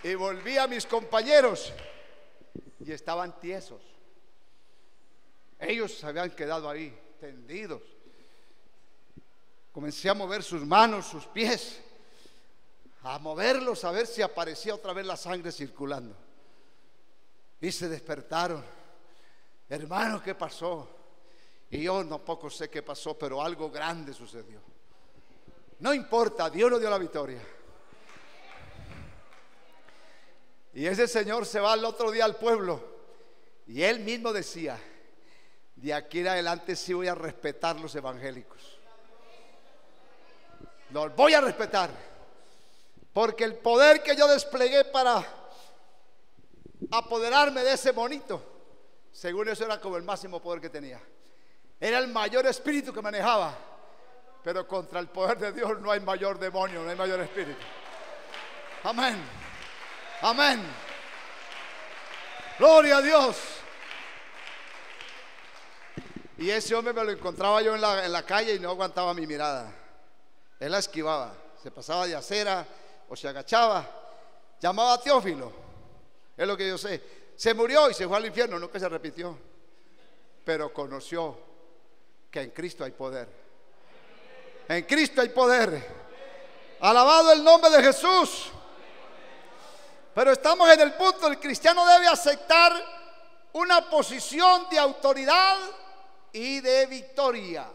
Y volví a mis compañeros y estaban tiesos. Ellos se habían quedado ahí, tendidos. Comencé a mover sus manos, sus pies, a moverlos a ver si aparecía otra vez la sangre circulando. Y se despertaron. Hermano, ¿qué pasó? Y yo no poco sé qué pasó, pero algo grande sucedió. No importa, Dios nos dio la victoria. Y ese señor se va al otro día al pueblo y él mismo decía, de aquí en adelante sí voy a respetar los evangélicos. Los voy a respetar, porque el poder que yo desplegué para apoderarme de ese monito, según eso era como el máximo poder que tenía. Era el mayor espíritu que manejaba, pero contra el poder de Dios no hay mayor demonio, no hay mayor espíritu. Amén. Amén. Gloria a Dios. Y ese hombre me lo encontraba yo en la calle y no aguantaba mi mirada. Él la esquivaba, se pasaba de acera o se agachaba. Llamaba a Teófilo, es lo que yo sé. Se murió y se fue al infierno, nunca se repitió. Pero conoció que en Cristo hay poder. En Cristo hay poder. Alabado el nombre de Jesús. Pero estamos en el punto, el cristiano debe aceptar una posición de autoridad y de victoria.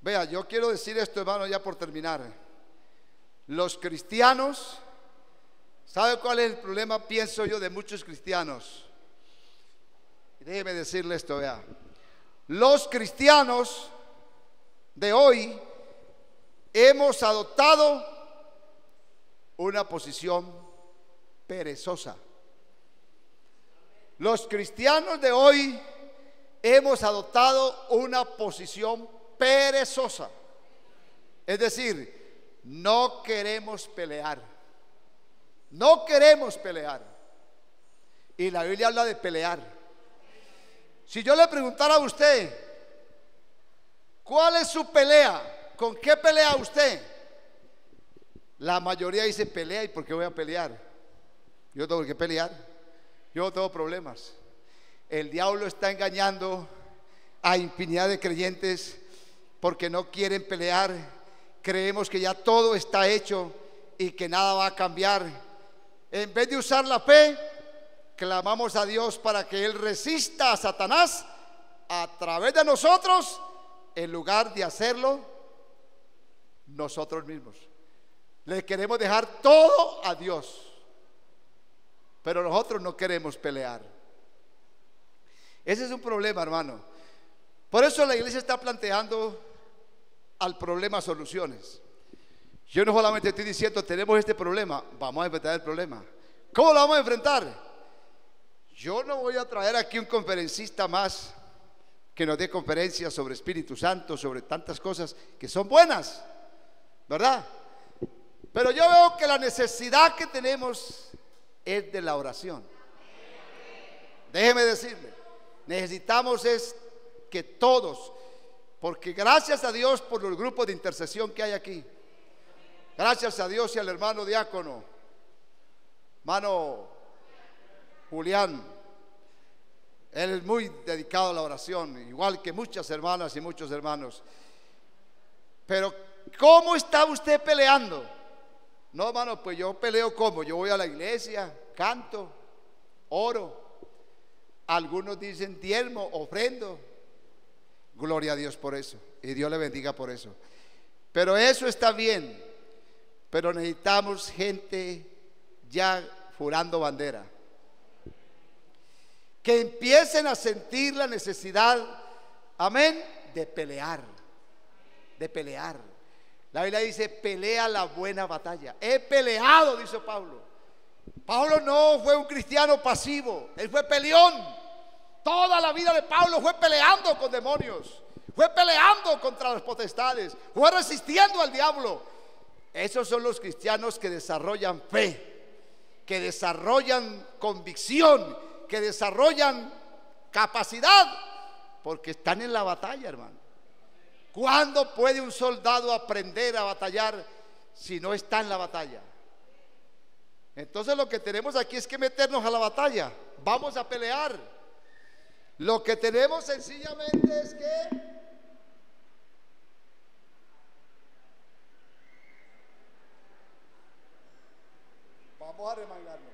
Vea, yo quiero decir esto, hermano, ya por terminar. Los cristianos, ¿sabe cuál es el problema? Pienso yo de muchos cristianos. Déjeme decirle esto, vea. Los cristianos de hoy hemos adoptado una posición perezosa. Los cristianos de hoy hemos adoptado una posición perezosa. Es decir, no queremos pelear. No queremos pelear. Y la Biblia habla de pelear. Si yo le preguntara a usted, ¿cuál es su pelea? ¿Con qué pelea usted? La mayoría dice pelea. ¿Y por qué voy a pelear? Yo no tengo que pelear. Yo no tengo problemas. El diablo está engañando a infinidad de creyentes porque no quieren pelear. Creemos que ya todo está hecho y que nada va a cambiar. En vez de usar la fe, clamamos a Dios para que Él resista a Satanás a través de nosotros, en lugar de hacerlo nosotros mismos. Le queremos dejar todo a Dios, pero nosotros no queremos pelear. Ese es un problema, hermano. Por eso la iglesia está planteando al problema soluciones. Yo no solamente estoy diciendo tenemos este problema, vamos a enfrentar el problema. ¿Cómo lo vamos a enfrentar? Yo no voy a traer aquí un conferencista más que nos dé conferencias sobre Espíritu Santo, sobre tantas cosas que son buenas, ¿verdad? Pero yo veo que la necesidad que tenemos es de la oración. Déjeme decirle, necesitamos es que todos, porque gracias a Dios por los grupos de intercesión que hay aquí, gracias a Dios y al hermano diácono, hermano Julián, él es muy dedicado a la oración, igual que muchas hermanas y muchos hermanos. Pero ¿cómo está usted peleando? No, hermano, pues yo peleo como, yo voy a la iglesia, canto, oro. Algunos dicen diezmo, ofrendo. Gloria a Dios por eso, y Dios le bendiga por eso. Pero eso está bien, pero necesitamos gente ya jurando bandera, que empiecen a sentir la necesidad, amén, de pelear, de pelear. La Biblia dice, pelea la buena batalla. He peleado, dice Pablo. Pablo no fue un cristiano pasivo, él fue peleón. Toda la vida de Pablo fue peleando con demonios, fue peleando contra las potestades, fue resistiendo al diablo. Esos son los cristianos que desarrollan fe, que desarrollan convicción, que desarrollan capacidad, porque están en la batalla, hermano. ¿Cuándo puede un soldado aprender a batallar si no está en la batalla? Entonces lo que tenemos aquí es que meternos a la batalla. Vamos a pelear. Lo que tenemos sencillamente es que vamos a remangarnos.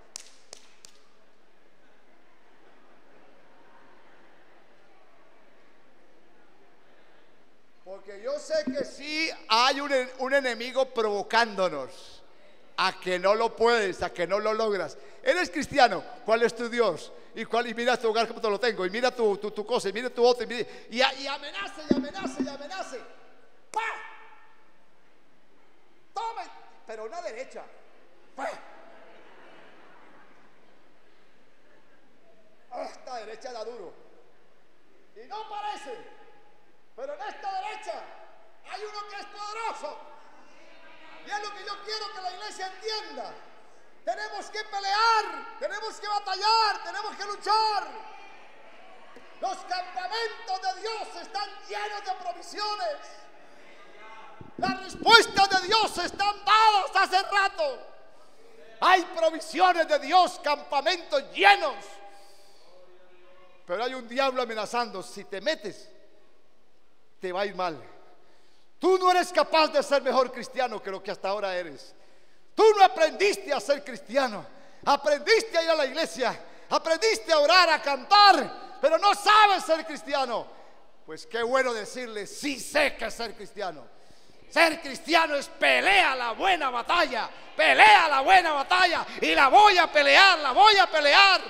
Porque yo sé que sí hay un enemigo provocándonos a que no lo puedes, a que no lo logras. Eres cristiano, ¿cuál es tu Dios? Y mira tu hogar como te lo tengo, y mira tu cosa, y mira tu otro, y amenace, y amenace, y amenace. ¡Pah! Tome, pero una derecha. ¡Pah! Esta derecha da duro. Y no parece, pero en esta derecha hay uno que es poderoso. Y es lo que yo quiero que la iglesia entienda. Tenemos que pelear, tenemos que batallar, tenemos que luchar. Los campamentos de Dios están llenos de provisiones. Las respuestas de Dios están dadas hace rato. Hay provisiones de Dios, campamentos llenos. Pero hay un diablo amenazando, si te metes, te va a ir mal. Tú no eres capaz de ser mejor cristiano que lo que hasta ahora eres. Tú no aprendiste a ser cristiano. Aprendiste a ir a la iglesia, aprendiste a orar, a cantar, pero no sabes ser cristiano. Pues qué bueno decirle, sí sé que es ser cristiano. Ser cristiano es pelea la buena batalla, pelea la buena batalla, y la voy a pelear, la voy a pelear.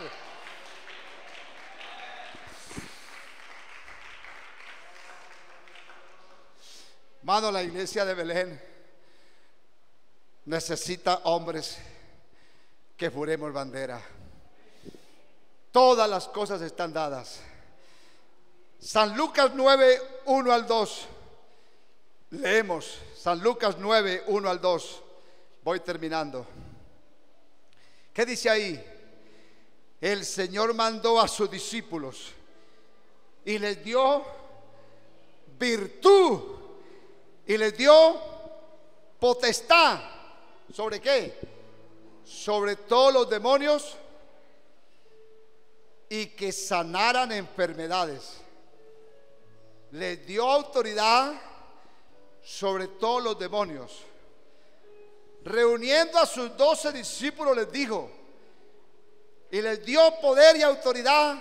Hermano, la iglesia de Belén necesita hombres que juremos bandera. Todas las cosas están dadas. San Lucas 9, 1 al 2. Leemos San Lucas 9, 1 al 2. Voy terminando. ¿Qué dice ahí? El Señor mandó a sus discípulos y les dio virtud y les dio potestad. ¿Sobre qué? sobre todos los demonios y que sanaran enfermedades. Les dio autoridad sobre todos los demonios. Reuniendo a sus 12 discípulos les dijo, y les dio poder y autoridad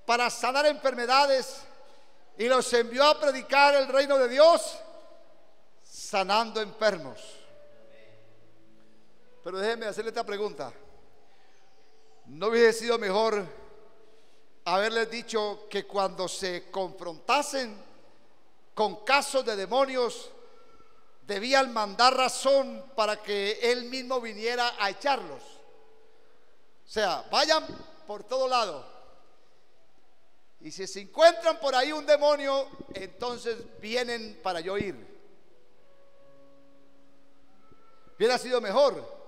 para sanar enfermedades, y los envió a predicar el reino de Dios, sanando enfermos. Pero déjenme hacerle esta pregunta: ¿no hubiese sido mejor haberles dicho que cuando se confrontasen con casos de demonios debían mandar razón para que él mismo viniera a echarlos? O sea, vayan por todo lado, y si se encuentran por ahí un demonio, entonces vienen para yo ir. Hubiera sido mejor.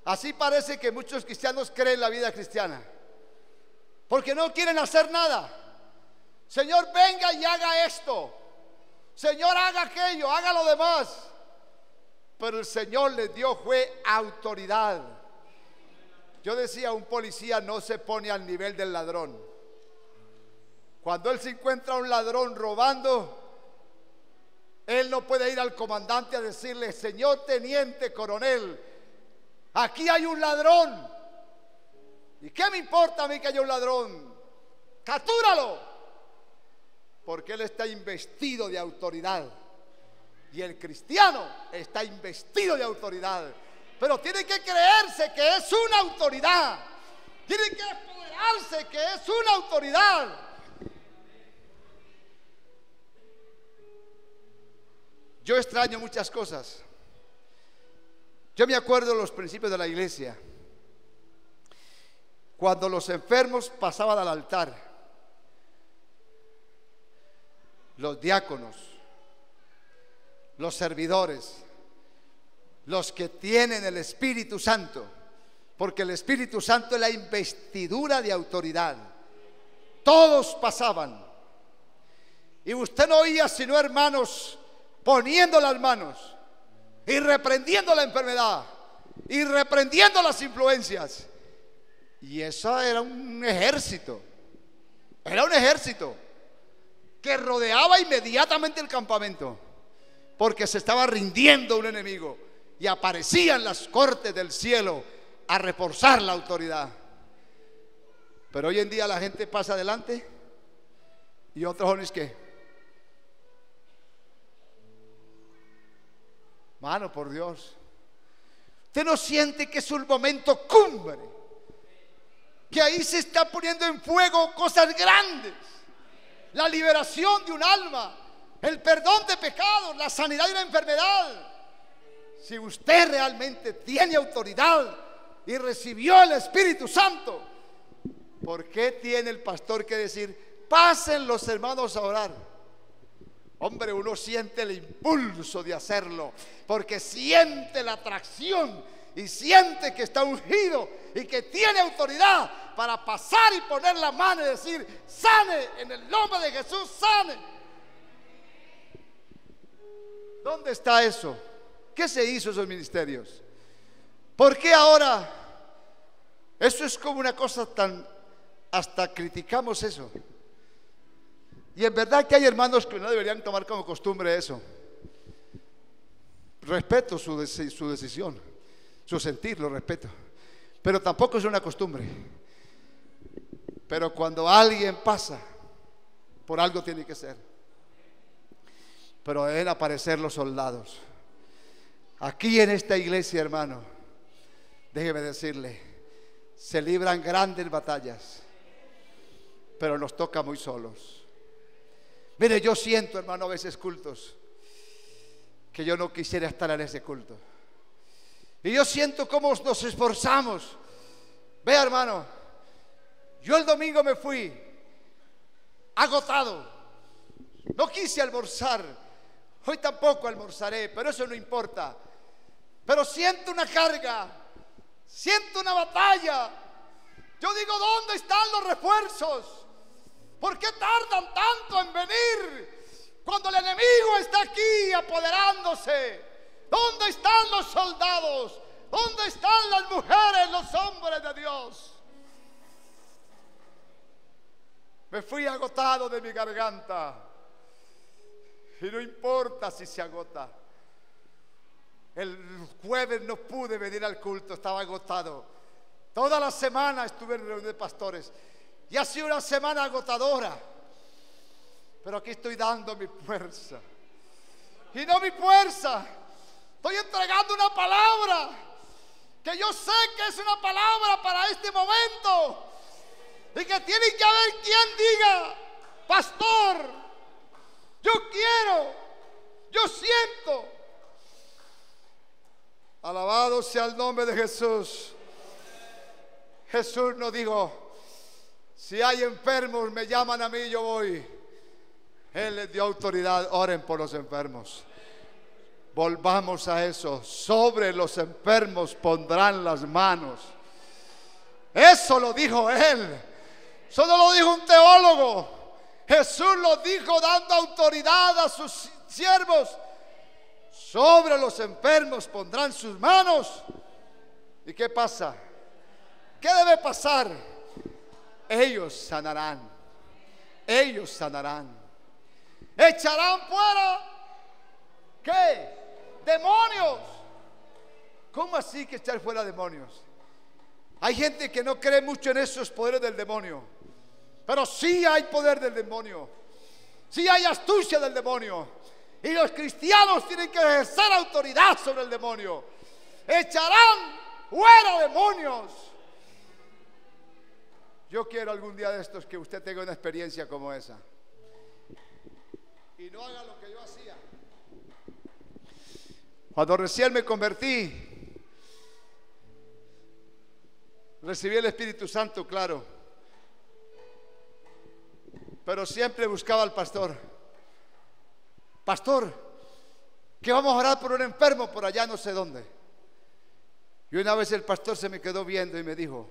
Así parece que muchos cristianos creen la vida cristiana, porque no quieren hacer nada. Señor, venga y haga esto. Señor, haga aquello, haga lo demás. Pero el Señor les dio fue autoridad. Yo decía, un policía no se pone al nivel del ladrón. Cuando él se encuentra a un ladrón robando, él no puede ir al comandante a decirle: señor teniente coronel, aquí hay un ladrón. ¿Y qué me importa a mí que haya un ladrón? ¡Captúralo! Porque él está investido de autoridad. Y el cristiano está investido de autoridad. Pero tiene que creerse que es una autoridad. Tiene que apoderarse que es una autoridad. Yo extraño muchas cosas. Yo me acuerdo de los principios de la iglesia, cuando los enfermos pasaban al altar, los diáconos, los servidores, los que tienen el Espíritu Santo, porque el Espíritu Santo es la investidura de autoridad. Todos pasaban, y usted no oía sino hermanos poniendo las manos y reprendiendo la enfermedad y reprendiendo las influencias. Y eso era un ejército. Era un ejército que rodeaba inmediatamente el campamento, porque se estaba rindiendo un enemigo, y aparecían las cortes del cielo a reforzar la autoridad. Pero hoy en día la gente pasa adelante y otros jóvenes que, mano, por Dios, usted no siente que es un momento cumbre, que ahí se está poniendo en fuego cosas grandes, la liberación de un alma, el perdón de pecados, la sanidad de una enfermedad. Si usted realmente tiene autoridad y recibió el Espíritu Santo, ¿por qué tiene el pastor que decir: pasen los hermanos a orar? Hombre, uno siente el impulso de hacerlo, porque siente la atracción y siente que está ungido y que tiene autoridad para pasar y poner la mano y decir: sane, en el nombre de Jesús, sane. ¿Dónde está eso? ¿Qué se hizo esos ministerios? ¿Por qué ahora? Eso es como una cosa tan, hasta criticamos eso. Y en verdad que hay hermanos que no deberían tomar como costumbre eso. Respeto su decisión, su sentir, lo respeto, pero tampoco es una costumbre. Pero cuando alguien pasa, por algo tiene que ser. Pero deben aparecer los soldados. Aquí en esta iglesia, hermano, déjeme decirle, se libran grandes batallas, pero nos toca muy solos. Mire, yo siento, hermano, a veces cultos que yo no quisiera estar en ese culto. Y yo siento cómo nos esforzamos. Vea, hermano, yo el domingo me fui agotado. No quise almorzar. Hoy tampoco almorzaré, pero eso no importa. Pero siento una carga, siento una batalla. Yo digo: ¿dónde están los refuerzos? ¿Por qué tardan tanto en venir cuando el enemigo está aquí apoderándose? ¿Dónde están los soldados? ¿Dónde están las mujeres, los hombres de Dios? Me fui agotado de mi garganta. Y no importa si se agota. El jueves no pude venir al culto, estaba agotado. Toda la semana estuve en reunión de pastores y ha sido una semana agotadora. Pero aquí estoy dando mi fuerza. Y no mi fuerza. Estoy entregando una palabra que yo sé que es una palabra para este momento. Y que tiene que haber quien diga: pastor, yo quiero, yo siento. Alabado sea el nombre de Jesús. Jesús no dijo: si hay enfermos me llaman a mí, yo voy. Él les dio autoridad: oren por los enfermos. Volvamos a eso. Sobre los enfermos pondrán las manos. Eso lo dijo Él. Eso no lo dijo un teólogo. Jesús lo dijo dando autoridad a sus siervos. Sobre los enfermos pondrán sus manos. ¿Y qué pasa? ¿Qué debe pasar? Ellos sanarán. Ellos sanarán. Echarán fuera, ¿qué? Demonios. ¿Cómo así que echar fuera demonios? Hay gente que no cree mucho en esos poderes del demonio, pero sí hay poder del demonio, sí hay astucia del demonio, y los cristianos tienen que ejercer autoridad sobre el demonio. Echarán fuera demonios. Yo quiero algún día de estos que usted tenga una experiencia como esa y no haga lo que yo hacía. Cuando recién me convertí, recibí el Espíritu Santo, claro, pero siempre buscaba al pastor. Pastor, que vamos a orar por un enfermo por allá no sé dónde. Y una vez el pastor se me quedó viendo y me dijo: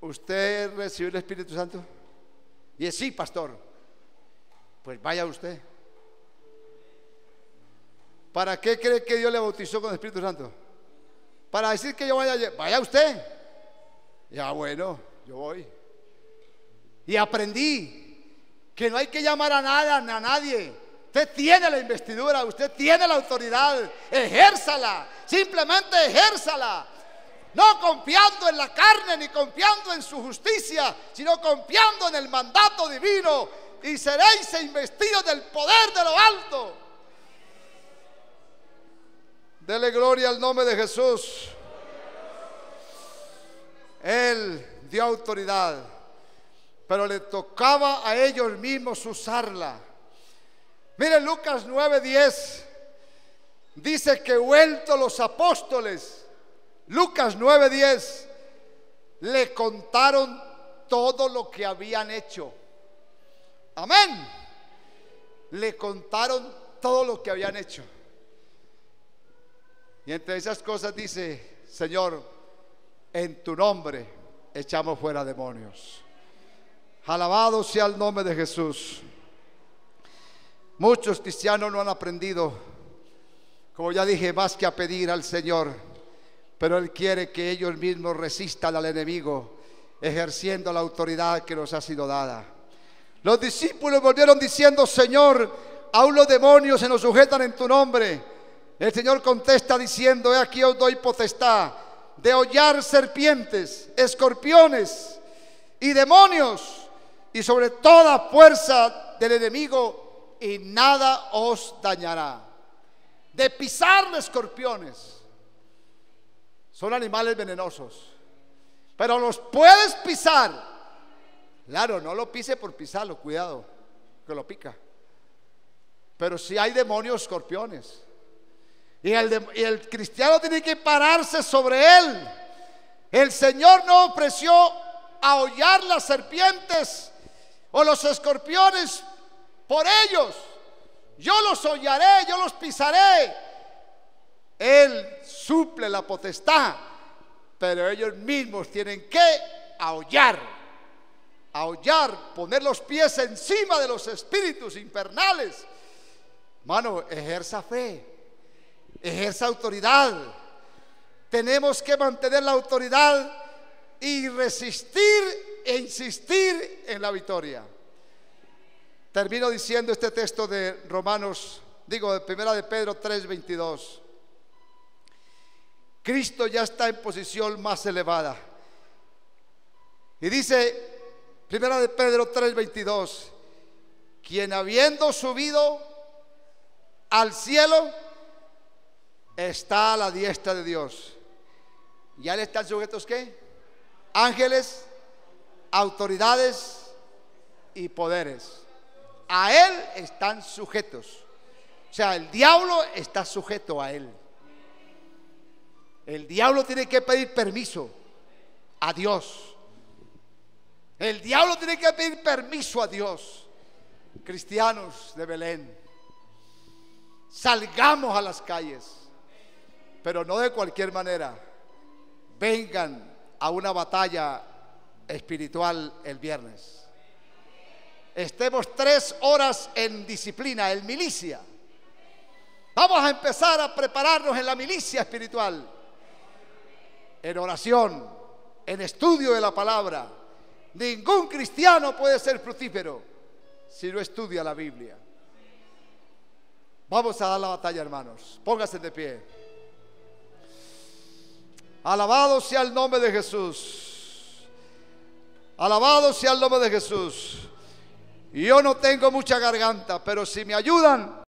¿usted recibió el Espíritu Santo? Y sí, pastor. Pues vaya usted. ¿Para qué cree que Dios le bautizó con el Espíritu Santo? Para decir que yo vaya usted. Ya bueno, yo voy. Y aprendí que no hay que llamar a nada, a nadie. Usted tiene la investidura, usted tiene la autoridad. Ejérzala, simplemente ejérzala. No confiando en la carne ni confiando en su justicia, sino confiando en el mandato divino. Y seréis investidos del poder de lo alto. Dele gloria al nombre de Jesús. Él dio autoridad, pero le tocaba a ellos mismos usarla. Mire, Lucas 9:10 dice que vuelto los apóstoles, Lucas 9:10, le contaron todo lo que habían hecho. Amén. Le contaron todo lo que habían hecho. Y entre esas cosas dice: Señor, en tu nombre echamos fuera demonios. Alabado sea el nombre de Jesús. Muchos cristianos no han aprendido, como ya dije, más que a pedir al Señor, pero Él quiere que ellos mismos resistan al enemigo, ejerciendo la autoridad que nos ha sido dada. Los discípulos volvieron diciendo: Señor, aún los demonios se nos sujetan en tu nombre. El Señor contesta diciendo: he aquí os doy potestad de hollar serpientes, escorpiones y demonios, y sobre toda fuerza del enemigo, y nada os dañará. De pisar escorpiones. Son animales venenosos, pero los puedes pisar. Claro, no lo pise por pisarlo, cuidado, que lo pica. Pero si hay demonios, escorpiones. Y el cristiano tiene que pararse sobre él. El Señor no ofreció ahollar las serpientes o los escorpiones por ellos. Yo los hollaré, yo los pisaré. Él suple la potestad, pero ellos mismos tienen que ahollar, poner los pies encima de los espíritus infernales. Mano, ejerza fe. ejerza autoridad. Tenemos que mantener la autoridad y resistir e insistir en la victoria. Termino diciendo este texto de de Primera de Pedro 3:22. Cristo ya está en posición más elevada. Y dice Primera de Pedro 3:22, quien habiendo subido al cielo está a la diestra de Dios. ¿Y a él están sujetos qué? Ángeles, autoridades y poderes. A él están sujetos. O sea, el diablo está sujeto a él. El diablo tiene que pedir permiso a Dios. El diablo tiene que pedir permiso a Dios. Cristianos de Belén, salgamos a las calles, pero no de cualquier manera. Vengan a una batalla espiritual el viernes. Estemos 3 horas en disciplina, en milicia. Vamos a empezar a prepararnos en la milicia espiritual, en oración, en estudio de la palabra. Ningún cristiano puede ser fructífero si no estudia la Biblia. Vamos a dar la batalla, hermanos. Pónganse de pie. Alabado sea el nombre de Jesús. Alabado sea el nombre de Jesús. Yo no tengo mucha garganta, pero si me ayudan